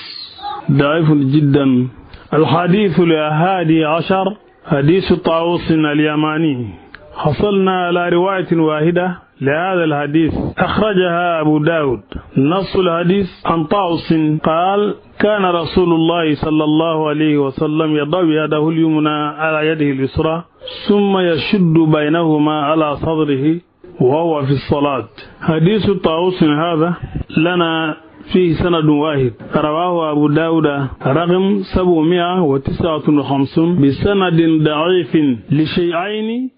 ضعيف جدا. الحديث الأحادي عشر حديث طاووس اليماني. حصلنا على رواية واحدة لهذا الحديث أخرجها أبو داود. نص الحديث عن طاووس قال كان رسول الله صلى الله عليه وسلم يضع يده اليمنى على يده اليسرى ثم يشد بينهما على صدره وهو في الصلاة. حديث طاووس هذا لنا فيه سند واحد رواه أبو داود رقم 759 بسند ضعيف لشيئين